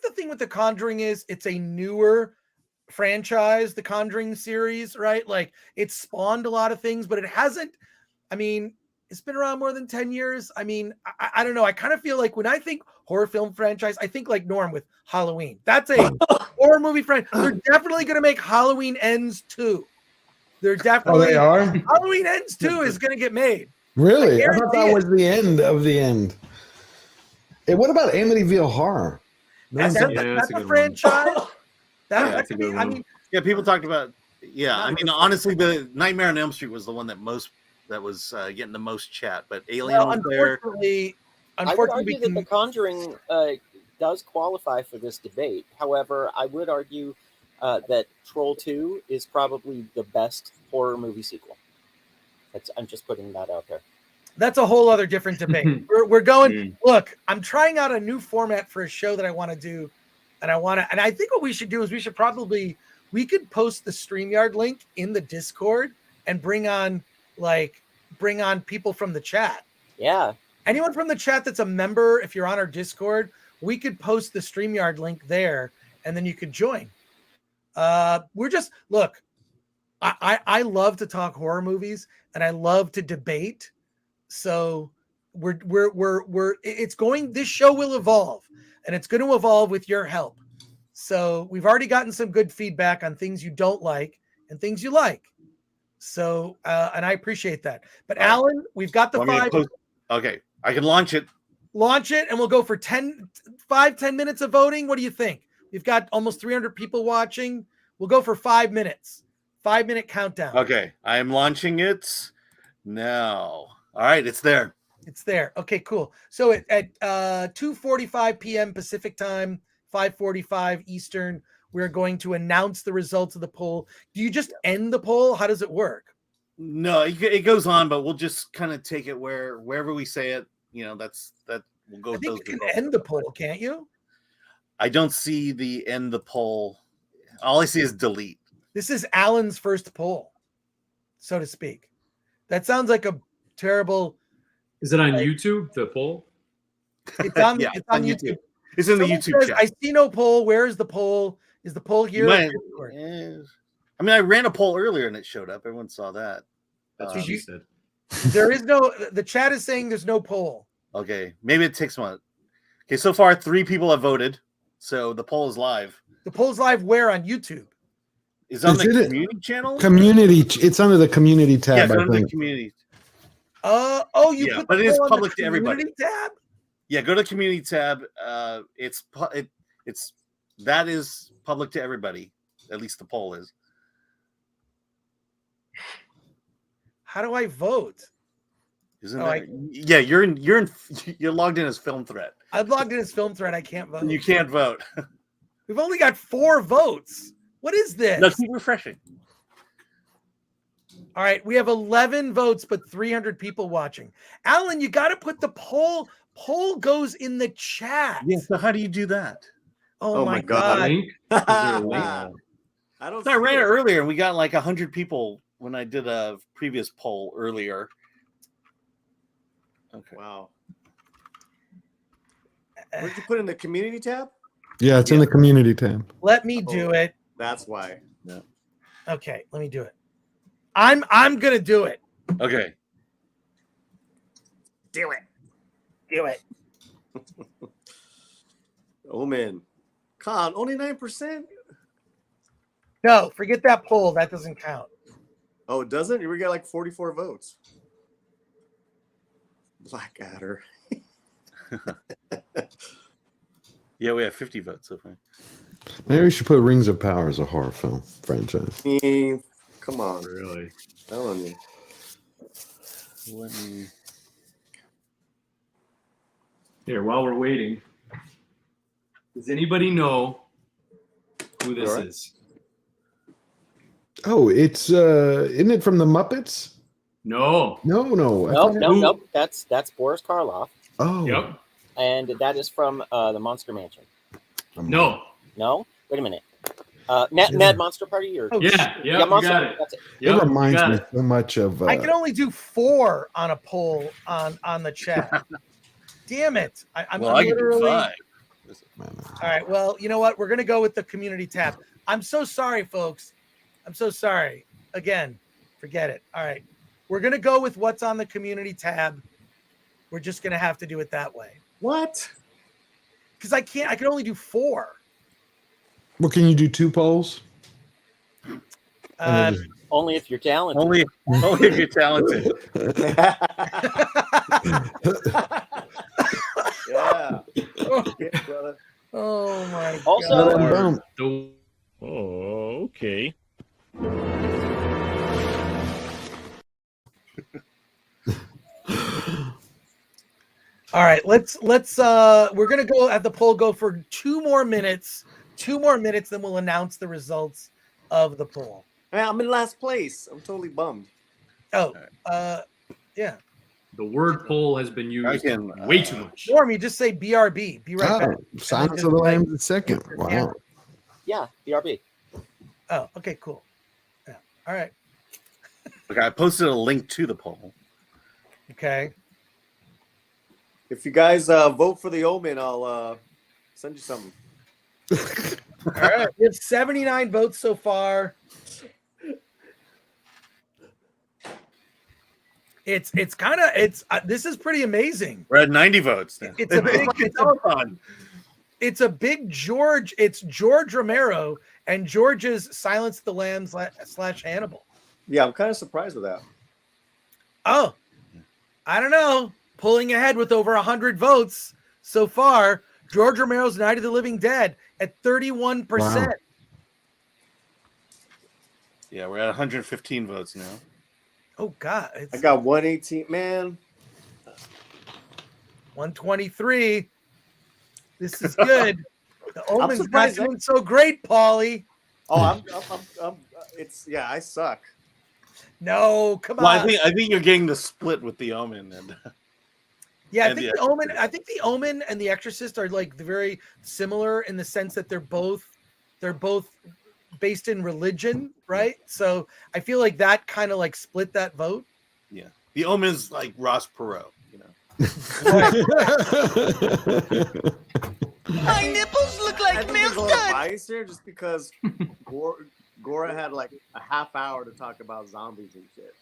the thing with The Conjuring is it's a newer franchise, The Conjuring series, right? Like it's spawned a lot of things, but it hasn't. I mean, it's been around more than 10 years. I mean, I don't know. I kind of feel like when I think horror film franchise, I think like Norm with Halloween. That's a horror movie franchise. They're definitely going to make Halloween Ends 2. They're definitely. Oh, they are? Halloween Ends 2 is going to get made. Really? I thought that was the end of the end. Hey, what about Amityville Horror? That's a franchise. That's a good one. I mean, yeah, people talked about. Yeah, I mean, honestly, the Nightmare on Elm Street was the one that was getting the most chat. But Alien was there. I would argue that The Conjuring does qualify for this debate. However, I would argue that Troll 2 is probably the best horror movie sequel. I'm just putting that out there. That's a whole other different debate. We're going. Look, I'm trying out a new format for a show that I want to do, and I think what we should do is we could post the StreamYard link in the Discord and bring on people from the chat. Yeah. Anyone from the chat that's a member, if you're on our Discord, we could post the StreamYard link there, and then you could join. I love to talk horror movies, and I love to debate. So this show will evolve, and it's going to evolve with your help. So we've already gotten some good feedback on things you don't like and things you like. So, and I appreciate that. But Alan, we've got the 5. Okay, I can launch it. Launch it, and we'll go for 10 minutes of voting. What do you think? We've got almost 300 people watching. We'll go for 5 minutes. 5-minute countdown. Okay, I am launching it now. All right, it's there. It's there. Okay, cool. So at 2:45 p.m. Pacific time, 5:45 Eastern, we're going to announce the results of the poll. Do you just end the poll? How does it work? No, it goes on, but we'll just kind of take it wherever we say it. That we'll go. I with think those you can results. end the poll, can't you? I don't see the end the poll. All I see is delete. This is Alan's first poll, so to speak. That sounds like a terrible. Is it on YouTube? The poll? It's on. Yeah, it's on YouTube. It's in the Someone YouTube says, chat. I see no poll. Where is the poll? Is the poll here? I mean, I ran a poll earlier and it showed up. Everyone saw that. That's what she said. There is no. The chat is saying there's no poll. Okay, maybe it takes one. Okay, so far 3 people have voted, so the poll is live. The poll's live where on YouTube? Is on Is the it community channel? Community. It's under the community tab. Yeah, it's I under the think. community. You Yeah, put but the it is poll on public the to everybody. community tab? Yeah, go to the community tab. That is public to everybody. At least the poll is. How do I vote? Isn't there? Yeah, you're logged in as Film Threat. I've logged in as Film Threat. I can't vote. You can't vote. We've only got 4 votes. What is this? No, keep refreshing. All right, we have 11 votes, but 300 people watching. Alan, you got to put the poll. Poll goes in the chat. Yeah. So how do you do that? Oh my God. Link? Is there a link? I don't. So I ran it earlier, and we got like 100 people when I did a previous poll earlier. Okay. Wow. Where'd you put in the community tab? Yeah, it's in the community tab. Let me do it. That's why. Yeah. Okay, let me do it. I'm gonna do it. Okay. Do it. Do it. Omen. Con, only 9%? No, forget that poll. That doesn't count. Oh, it doesn't? We got like 44 votes. Blackadder. Yeah, we have 50 votes so far. Maybe we should put Rings of Power as a horror film franchise. Come on. Really? Telling me. Here, while we're waiting, does anybody know who this is? Oh, it's isn't it from the Muppets? No. No. That's Boris Karloff. Oh. Yep. And that is from the Monster Mansion. No. No? Wait a minute. Mad Monster Party? Or Yeah, Monster, you got it. That's it. It reminds me so much of. I can only do 4 on a poll on the chat. Damn it! I'm literally. I can do 5. All right. Well, you know what? We're gonna go with the community tab. I'm so sorry, folks. I'm so sorry. Again, forget it. All right. We're gonna go with what's on the community tab. We're just gonna have to do it that way. What? Because I can't. I can only do 4. Well, can you do 2 polls? Only if you're talented. Only if you're talented. Yeah. Yeah, brother. Oh my Also, God. Oh, okay. All right, let's we're gonna go have the poll go for 2 more minutes. 2 more minutes, then we'll announce the results of the poll. Hey, I'm in last place. I'm totally bummed. Oh, yeah. The word poll has been used way too much. Norm, you just say BRB. Be right back. Silence of the Lambs the second. Wow. Yeah, BRB. Oh, okay, cool. Yeah. All right. Okay, I posted a link to the poll. Okay. If you guys vote for the Omen, I'll send you something. All right. We have 79 votes so far. It's this is pretty amazing. We're at 90 votes now. It's a big George. It's George Romero and George's Silence of the Lambs / Hannibal. Yeah, I'm kind of surprised with that. Oh, I don't know. Pulling ahead with over 100 votes so far. George Romero's Night of the Living Dead at 31%. Wow. Yeah, we're at 115 votes now. Oh God, I got 118. Man, 123. This is good. The Omen's not surprised doing so great, Paulie. Oh, it's I suck. No, come Well, on. I think you're getting the split with the Omen and. Yeah, I And think the the Omen. I think the Omen and the Exorcist are like very similar in the sense that they're both based in religion, right? So I feel like that kind of like split that vote. Yeah, the Omen is like Ross Perot, you know. My nipples look I like think there's a milk little duds. bias here just because Gora had like a half hour to talk about zombies and shit.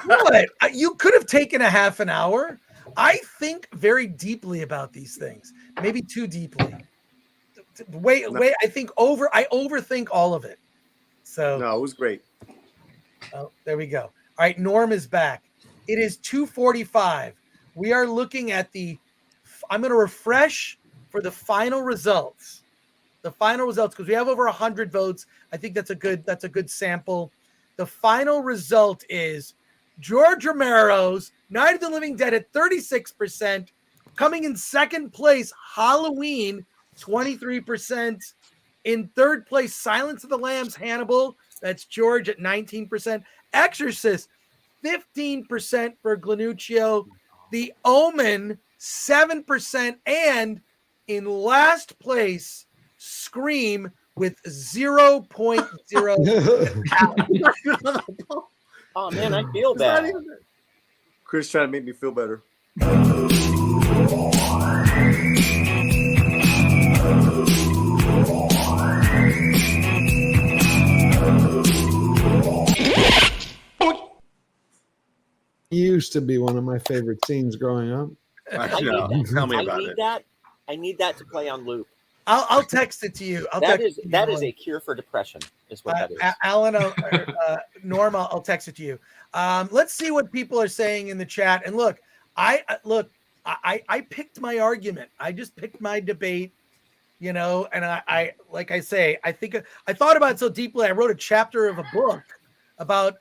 What? You could have taken a half an hour. I think very deeply about these things, maybe too deeply. Wait. I overthink all of it. So No, it was great. oh, there we go. All right, Norm is back. It is 2:45. We are looking at I'm going to refresh for the final results. The final results, because we have over 100 votes. I think that's a good sample. The final result is George Romero's Night of the Living Dead at 36%. Coming in second place, Halloween, 23%. In third place, Silence of the Lambs, Hannibal. That's George at 19%. Exorcist, 15% for Glennuccio. The Omen, 7%. And in last place, Scream with 0.0. Oh man, I feel bad. Chris trying to make me feel better. Used to be one of my favorite scenes growing up. I know. Tell me about it. I need that to play on loop. I'll text it to you. That is a cure for depression, is what that is. Alan, Norm, I'll text it to you. Let's see what people are saying in the chat. And look, I picked my argument. I just picked my debate, and I like I say, I think I thought about it so deeply. I wrote a chapter of a book about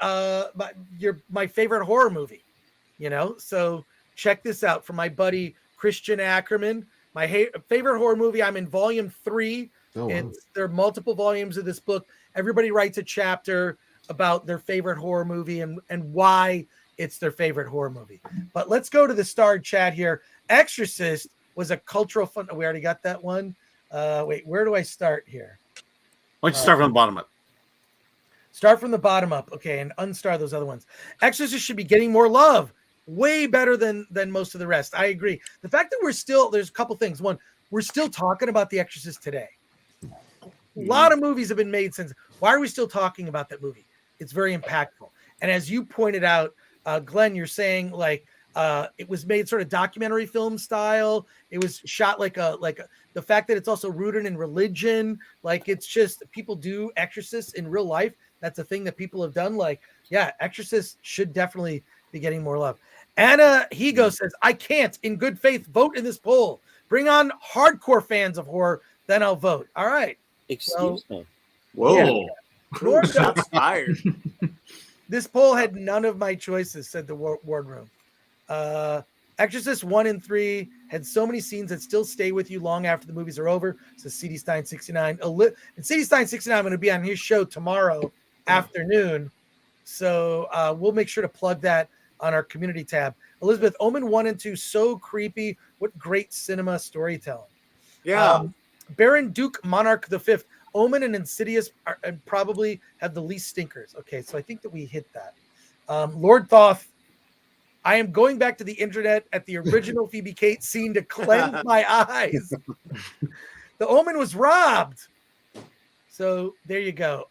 my favorite horror movie, So check this out from my buddy Christian Ackerman. My favorite horror movie. I'm in volume 3. Oh, wow. There are multiple volumes of this book. Everybody writes a chapter about their favorite horror movie and why it's their favorite horror movie. But let's go to the starred chat here. Exorcist was a cultural fun. We already got that one. Wait, where do I start here? Why don't you start from the bottom up? Start from the bottom up. Okay, and unstar those other ones. Exorcist should be getting more love. Way better than most of the rest. I agree. The fact that there's a couple things. One, we're still talking about The Exorcist today. A lot of movies have been made since. Why are we still talking about that movie? It's very impactful. And as you pointed out, Glenn, you're saying like it was made sort of documentary film style. It was shot like the fact that it's also rooted in religion. Like it's just people do exorcists in real life. That's a thing that people have done. Like, yeah, Exorcist should definitely be getting more love. Anna Higo says, I can't, in good faith, vote in this poll. Bring on hardcore fans of horror, then I'll vote. All right. Excuse me. Whoa. Yeah. Shots fired. This poll had none of my choices, said the wardroom. Exorcist 1 and 3 had so many scenes that still stay with you long after the movies are over. Says CD Stein 69. And CD Stein 69, I'm going to be on his show tomorrow afternoon. So we'll make sure to plug that on our community tab. Elizabeth, Omen 1 and 2, so creepy. What great cinema storytelling. Yeah. Baron Duke Monarch V, Omen and Insidious probably have the least stinkers. Okay, so I think that we hit that. Lord Thoth, I am going back to the internet at the original Phoebe Cates scene to cleanse my eyes. The Omen was robbed. So there you go.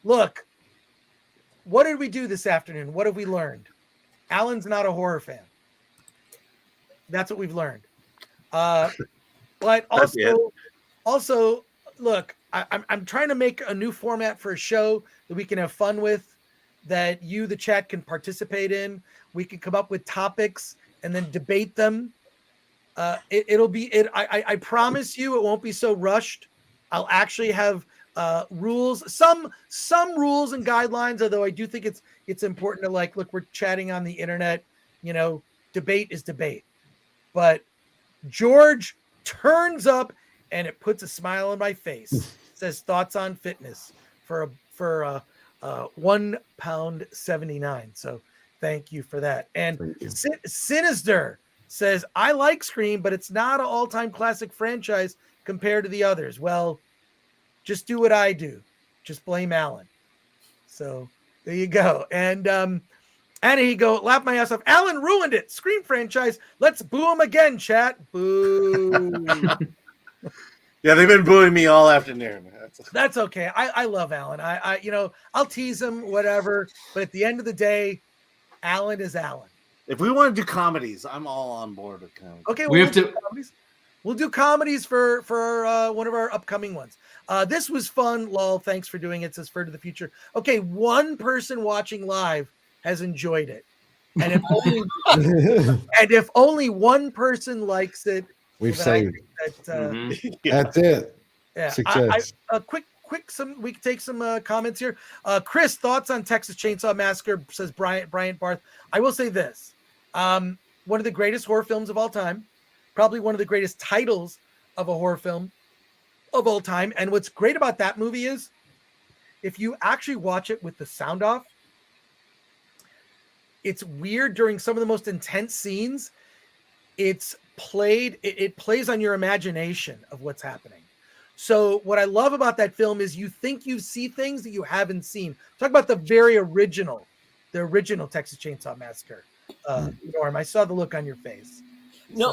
Look, what did we do this afternoon? What have we learned? Alan's not a horror fan. That's what we've learned. But also, look, I'm trying to make a new format for a show that we can have fun with, that you, the chat, can participate in. We can come up with topics and then debate them. I promise you it won't be so rushed. I'll actually have rules, some rules and guidelines, although I do think it's important to look, we're chatting on the internet, debate is debate. But George turns up and it puts a smile on my face. It says thoughts on fitness for £1.79. So thank you for that. And Sinister says, I like Scream, but it's not an all-time classic franchise compared to the others. Well, just do what I do. Just blame Alan. So there you go. And he go, laugh my ass off. Alan ruined it. Scream franchise. Let's boo him again, chat. Boo. Yeah, they've been booing me all afternoon. That's okay. I love Alan. I I'll tease him, whatever. But at the end of the day, Alan is Alan. If we want to do comedies, I'm all on board with comedies. Okay, we'll do comedies for one of our upcoming ones. This was fun, lol. Thanks for doing it. Says Fur to the Future. Okay, one person watching live has enjoyed it, and if only one person likes it, we've saved. That's it. Yeah. Success. Quick. We can take some comments here. Chris, thoughts on Texas Chainsaw Massacre? Says Bryant Barth. I will say this: one of the greatest horror films of all time, probably one of the greatest titles of a horror film of all time. And what's great about that movie is, if you actually watch it with the sound off, it's weird during some of the most intense scenes. It plays on your imagination of what's happening. So what I love about that film is you think you see things that you haven't seen. Talk about the original Texas Chainsaw Massacre. Norm, I saw the look on your face. No.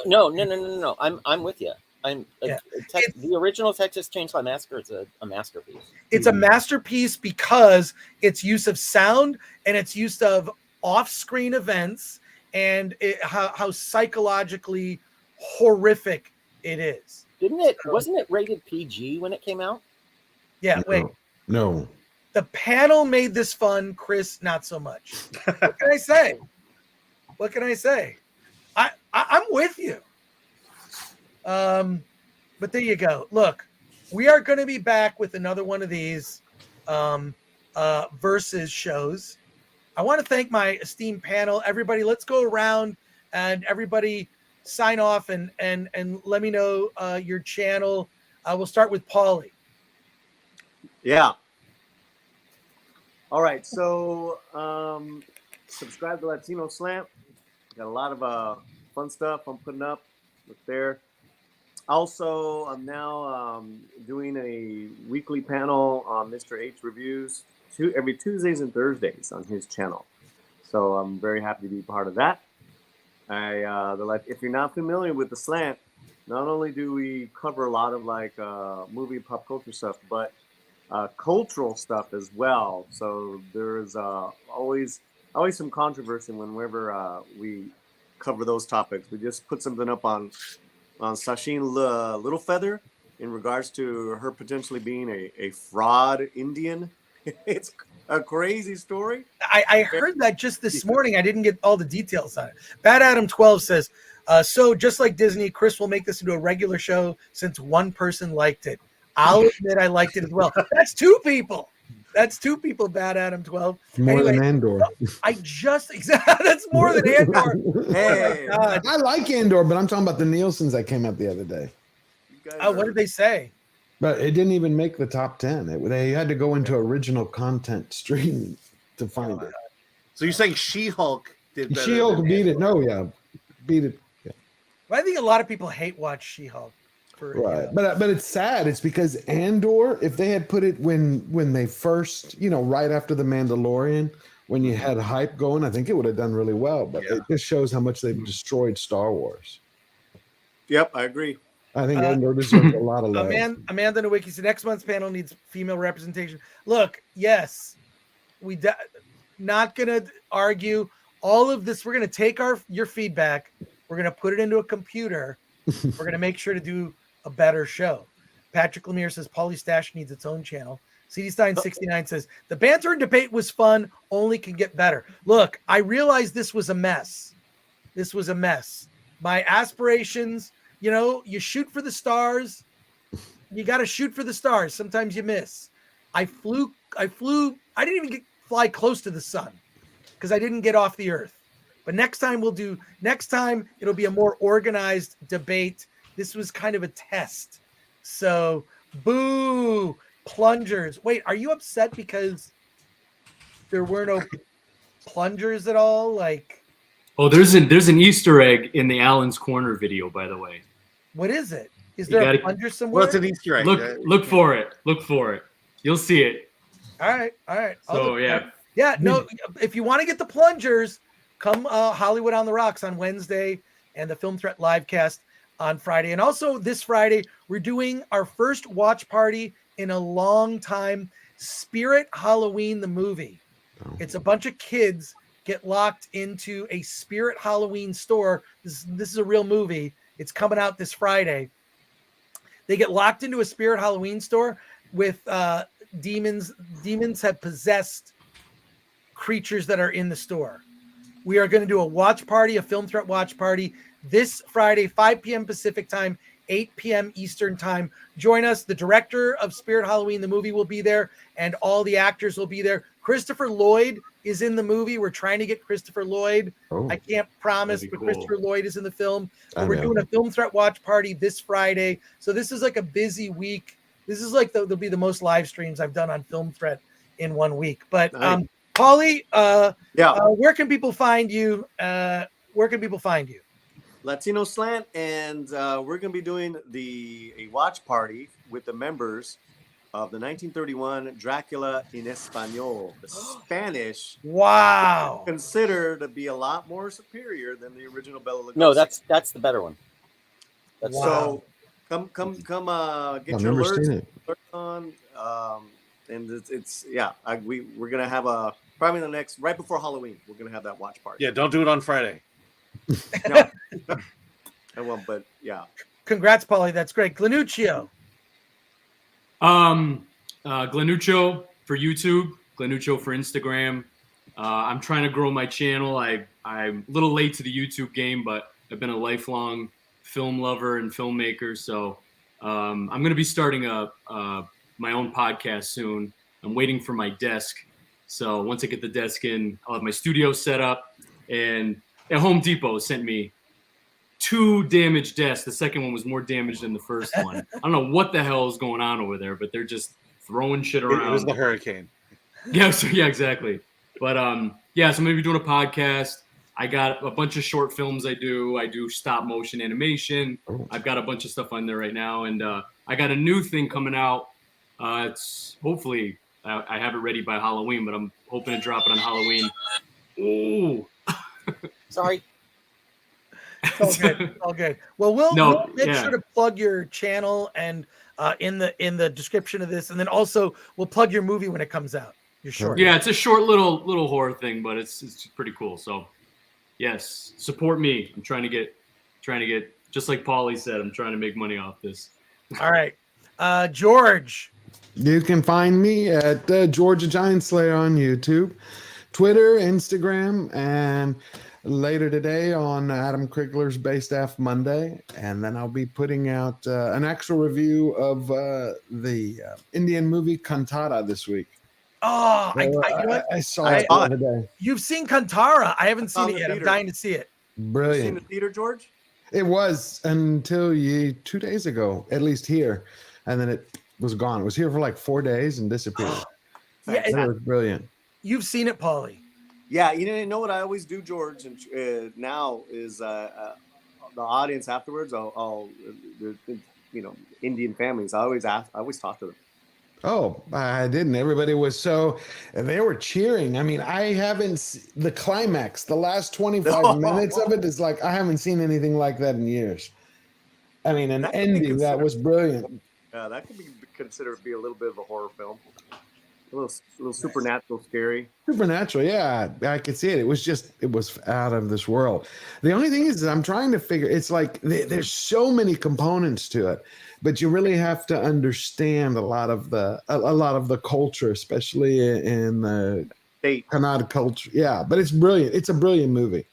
I'm with you. The original Texas Chainsaw Massacre is a masterpiece. It's a masterpiece because its use of sound and its use of off-screen events and how psychologically horrific it is. Wasn't it rated PG when it came out? Yeah, wait. No. The panel made this fun, Chris, not so much. What can I say? I'm with you. But there you go. Look, we are going to be back with another one of these versus shows. I want to thank my esteemed panel. Everybody, let's go around and everybody sign off and let me know your channel. We'll start with Paulie. Yeah. All right. So subscribe to Latino Slant. Got a lot of fun stuff I'm putting up there. Also, I'm now doing a weekly panel on Mr. H Reviews every Tuesdays and Thursdays on his channel. So I'm very happy to be part of that. If you're not familiar with the Slant, not only do we cover a lot of movie and pop culture stuff, but cultural stuff as well. So there's always some controversy whenever we cover those topics. We just put something up on Sasheen Littlefeather in regards to her potentially being a fraud Indian. It's a crazy story. I heard that just this morning. I didn't get all the details on it. Bad Adam 12 says, so just like Disney, Chris will make this into a regular show since one person liked it. I'll admit I liked it as well. That's two people. Bad Adam 12. More than Andor. That's more than Andor. Hey, I like Andor, but I'm talking about the Nielsen's that came out the other day. What did they say? But it didn't even make the top 10. They had to go into original content streaming to find it. So you're saying She-Hulk did better? She-Hulk beat it. No, yeah, beat it. Yeah. Well, I think a lot of people hate watch She-Hulk. Right, but it's sad. It's because Andor, if they had put it when they first, right after the Mandalorian, when you had hype going, I think it would have done really well. But it just shows how much they've destroyed Star Wars. Yep, I agree. I think Andor deserves a lot of love. Amanda Nowicki said next month's panel needs female representation. Look, yes, not gonna argue all of this. We're gonna take your feedback. We're gonna put it into a computer. We're gonna make sure to do a better show. Patrick Lemire says Paulie Stash needs its own channel. CD Stein 69 says the banter and debate was fun, only can get better. Look, I realized this was a mess. My aspirations, you shoot for the stars. You got to shoot for the stars. Sometimes you miss. I flew. I didn't even fly close to the sun because I didn't get off the earth. But next time it'll be a more organized debate. This was kind of a test So, boo, plungers. Wait, are you upset because there were no plungers at all? Like, Oh, there's an Easter egg in the Allen's Corner video, by the way. what is it? Is You there gotta- a plunger somewhere? Well, it's an Easter egg. Look for it. Look for it. You'll see it. All right. So yeah. Yeah, no, if you want to get the plungers, come Hollywood on the Rocks on Wednesday and the Film Threat livecast on Friday. And also this Friday, we're doing our first watch party in a long time, Spirit Halloween, the movie. It's a bunch of kids get locked into a Spirit Halloween store. This is a real movie. It's coming out this Friday. They get locked into a Spirit Halloween store with demons. Demons have possessed creatures that are in the store. We are going to do a watch party, a Film Threat watch party this Friday, 5 p.m. Pacific time, 8 p.m. Eastern time. Join us. The director of Spirit Halloween, the movie, will be there, and all the actors will be there. Christopher Lloyd is in the movie. We're trying to get Christopher Lloyd. I can't promise, but cool. Christopher Lloyd is in the film. But we're doing a Film Threat watch party this Friday. So this is like a busy week. This is like there'll be the most live streams I've done on Film Threat in 1 week. But Paulie, where can people find you? Latino Slant, and we're going to be doing a watch party with the members of the 1931 Dracula in Espanol, the Spanish. Wow! Considered to be a lot more superior than the original Bela Lugosi. No, that's the better one. That's so. Come! Get your alerts on. And we're gonna have probably right before Halloween. We're gonna have that watch party. Yeah, don't do it on Friday. No, I won't. But yeah. Congrats, Paulie. That's great. Glennuccio. Glennuccio for YouTube, Glennuccio for Instagram. I'm trying to grow my channel. I'm a little late to the YouTube game, but I've been a lifelong film lover and filmmaker. So I'm going to be starting my own podcast soon. I'm waiting for my desk. So once I get the desk in, I'll have my studio set up. And at Home Depot sent me 2 damaged desks. The second one was more damaged than the first one. I don't know what the hell is going on over there, but they're just throwing shit around. It was the hurricane. Yeah, exactly. But so I'm gonna be doing a podcast. I got a bunch of short films I do stop motion animation. I've got a bunch of stuff on there right now, and I got a new thing coming out. It's hopefully I have it ready by Halloween, but I'm hoping to drop it on Halloween. Ooh. Sorry. All good. Well, we'll make sure to plug your channel and in the description of this, and then also we'll plug your movie when it comes out. You're short. Yeah, it's a short little horror thing, but it's pretty cool. So yes, support me. I'm trying to get just like Paulie said, I'm trying to make money off this. All right. George. You can find me at Georgia Giant Slayer on YouTube, Twitter, Instagram, and later today on Adam Krigler's Based Af Monday. And then I'll be putting out an actual review of the Indian movie Kantara this week. Oh, I saw it the other day. You've seen Kantara. I haven't seen it yet. I'm dying to see it. Brilliant. You seen the theater, George? It was until 2 days ago, at least here. And then it was gone. It was here for like 4 days and disappeared. Yeah, it was brilliant. You've seen it, Paulie. Yeah, you know what I always do, George, and now is the audience afterwards. I'll Indian families. I always talk to them. Oh, I didn't. Everybody was they were cheering. I mean, I haven't the climax. The last 25 minutes of it is like I haven't seen anything like that in years. I mean, an ending that was brilliant. That could be considered to be a little bit of a horror film. A little supernatural, scary. Supernatural, yeah. I could see it. It was out of this world. The only thing is I'm trying to figure, it's like there's so many components to it, but you really have to understand a lot of the culture, especially in the Kannada culture. Yeah, but it's brilliant. It's a brilliant movie.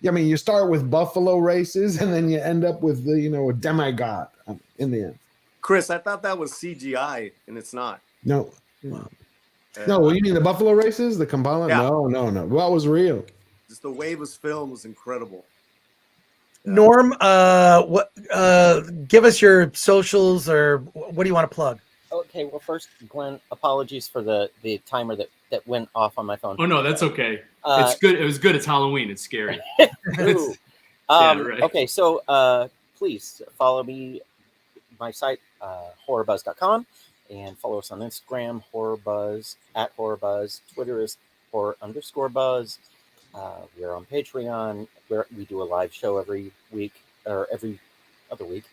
Yeah, I mean, you start with buffalo races and then you end up with a demigod in the end. Chris, I thought that was CGI, and it's not. No. No, you mean the buffalo races, the Kampala? Yeah. No. What was real? Just the way it was filmed was incredible. Norm, give us your socials, or what do you want to plug? Okay, well, first, Glenn, apologies for the timer that went off on my phone. Oh no, that's okay. It's good. It was good. It's Halloween. It's scary. Ooh. Right. Okay, so please follow me, my site, horrorbuzz.com, and follow us on Instagram, horrorbuzz, @horrorbuzz. Twitter is horror_buzz. We're on Patreon, where we do a live show every week, or every other week,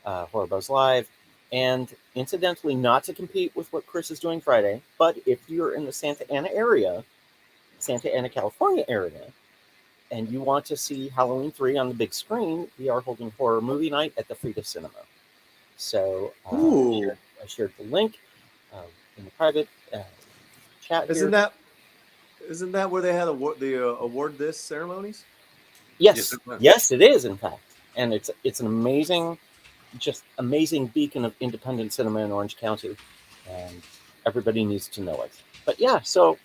Horror Buzz Live. And incidentally, not to compete with what Chris is doing Friday, but if you're in the Santa Ana, California area, and you want to see Halloween 3 on the big screen, we are holding horror movie night at the Frida Cinema. So I shared the link in the private chat. Isn't that where they had the award this ceremonies? Yes, yes, it is, in fact, and it's an amazing beacon of independent cinema in Orange County, and everybody needs to know it. But yeah, so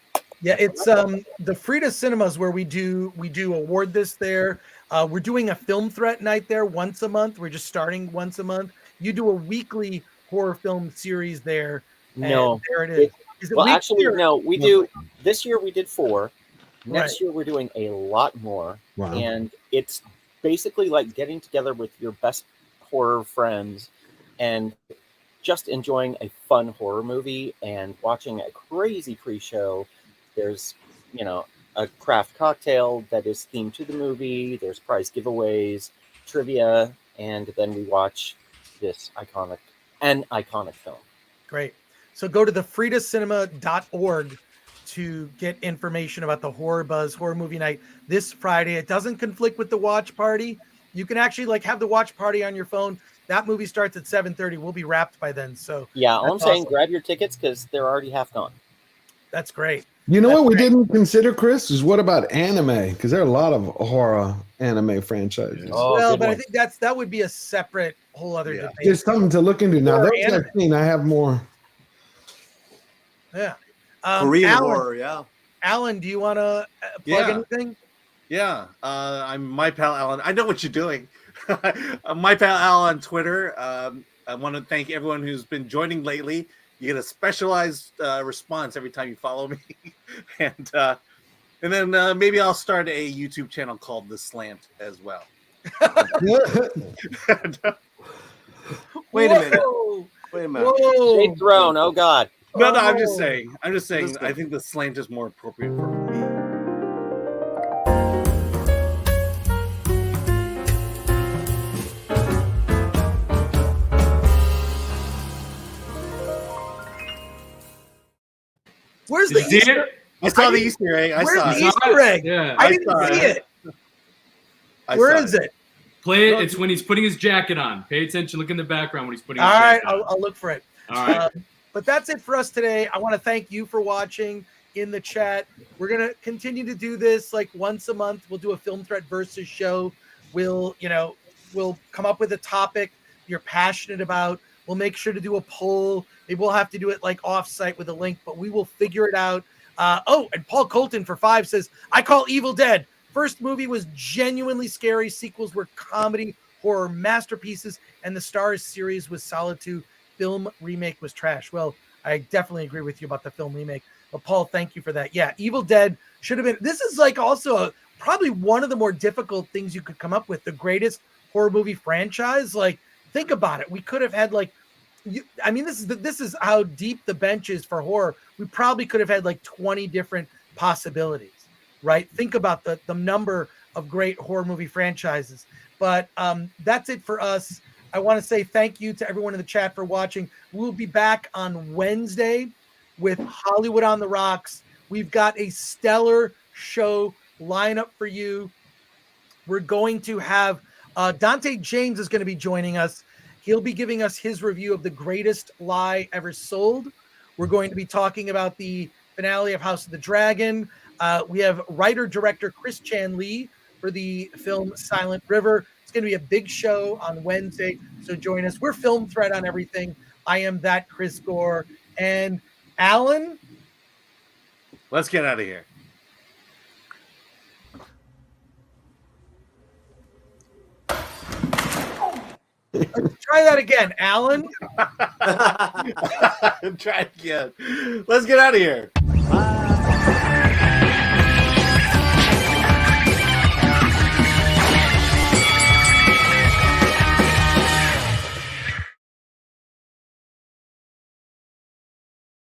yeah, it's the Frida Cinemas where we do award this there. We're doing a film threat night there once a month. We're just starting once a month. You do a weekly horror film series there. No, there it is. Well, actually, no. We do. This year we did 4. Next year we're doing a lot more. Wow. And it's basically like getting together with your best horror friends and just enjoying a fun horror movie and watching a crazy pre-show. There's, a craft cocktail that is themed to the movie. There's prize giveaways, trivia, and then we watch this iconic film. Great. So go to thefridacinema.org to get information about the Horror Buzz Horror Movie Night this Friday. It doesn't conflict with the watch party. You can actually have the watch party on your phone. That movie starts at 7:30. We'll be wrapped by then. So yeah, all I'm saying, grab your tickets because they're already half gone. That's great. You know what we didn't consider, Chris, is what about anime? Because there are a lot of horror anime franchises. Oh, well, but I think that would be a separate whole other debate. There's something to look into. Now, those I've seen, I have more. Yeah. Korean Alan, horror, yeah. Alan, do you want to plug anything? Yeah. I'm my pal Alan. I know what you're doing. My pal Alan on Twitter. I want to thank everyone who's been joining lately. You get a specialized response every time you follow me. and then maybe I'll start a YouTube channel called The Slant as well. Wait a minute. Whoa. Shade thrown. Oh God. No, I'm just saying. I think The Slant is more appropriate for me. Where's the Easter egg? I saw the Easter egg. Where's the Easter egg? Yeah. I didn't see it. Where is it? Play it. It's when he's putting his jacket on. Pay attention. Look in the background when he's putting his All right, jacket on. I'll look for it. All right. But that's it for us today. I want to thank you for watching in the chat. We're going to continue to do this like once a month. We'll do a Film Threat Versus show. We'll come up with a topic you're passionate about. We'll make sure to do a poll. Maybe we'll have to do it like off-site with a link, but we will figure it out. And Paul Colton for 5 says, I call Evil Dead. First movie was genuinely scary. Sequels were comedy, horror masterpieces, and the Stars series was solid too. Film remake was trash. Well, I definitely agree with you about the film remake. But Paul, thank you for that. Yeah, Evil Dead should have been. This is like also probably one of the more difficult things you could come up with. The greatest horror movie franchise. Like, think about it. We could have had this is how deep the bench is for horror. We probably could have had like 20 different possibilities, right? Think about the number of great horror movie franchises. But that's it for us. I want to say thank you to everyone in the chat for watching. We'll be back on Wednesday with Hollywood on the Rocks. We've got a stellar show lineup for you. We're going to have Dante James is going to be joining us. He'll be giving us his review of The Greatest Lie Ever Sold. We're going to be talking about the finale of House of the Dragon. We have writer-director Chris Chan Lee for the film Silent River. It's going to be a big show on Wednesday, so join us. We're Film Threat on everything. I am that Chris Gore. And Alan? Let's get out of here. Try that again, Alan. Try it again. Let's get out of here. Bye.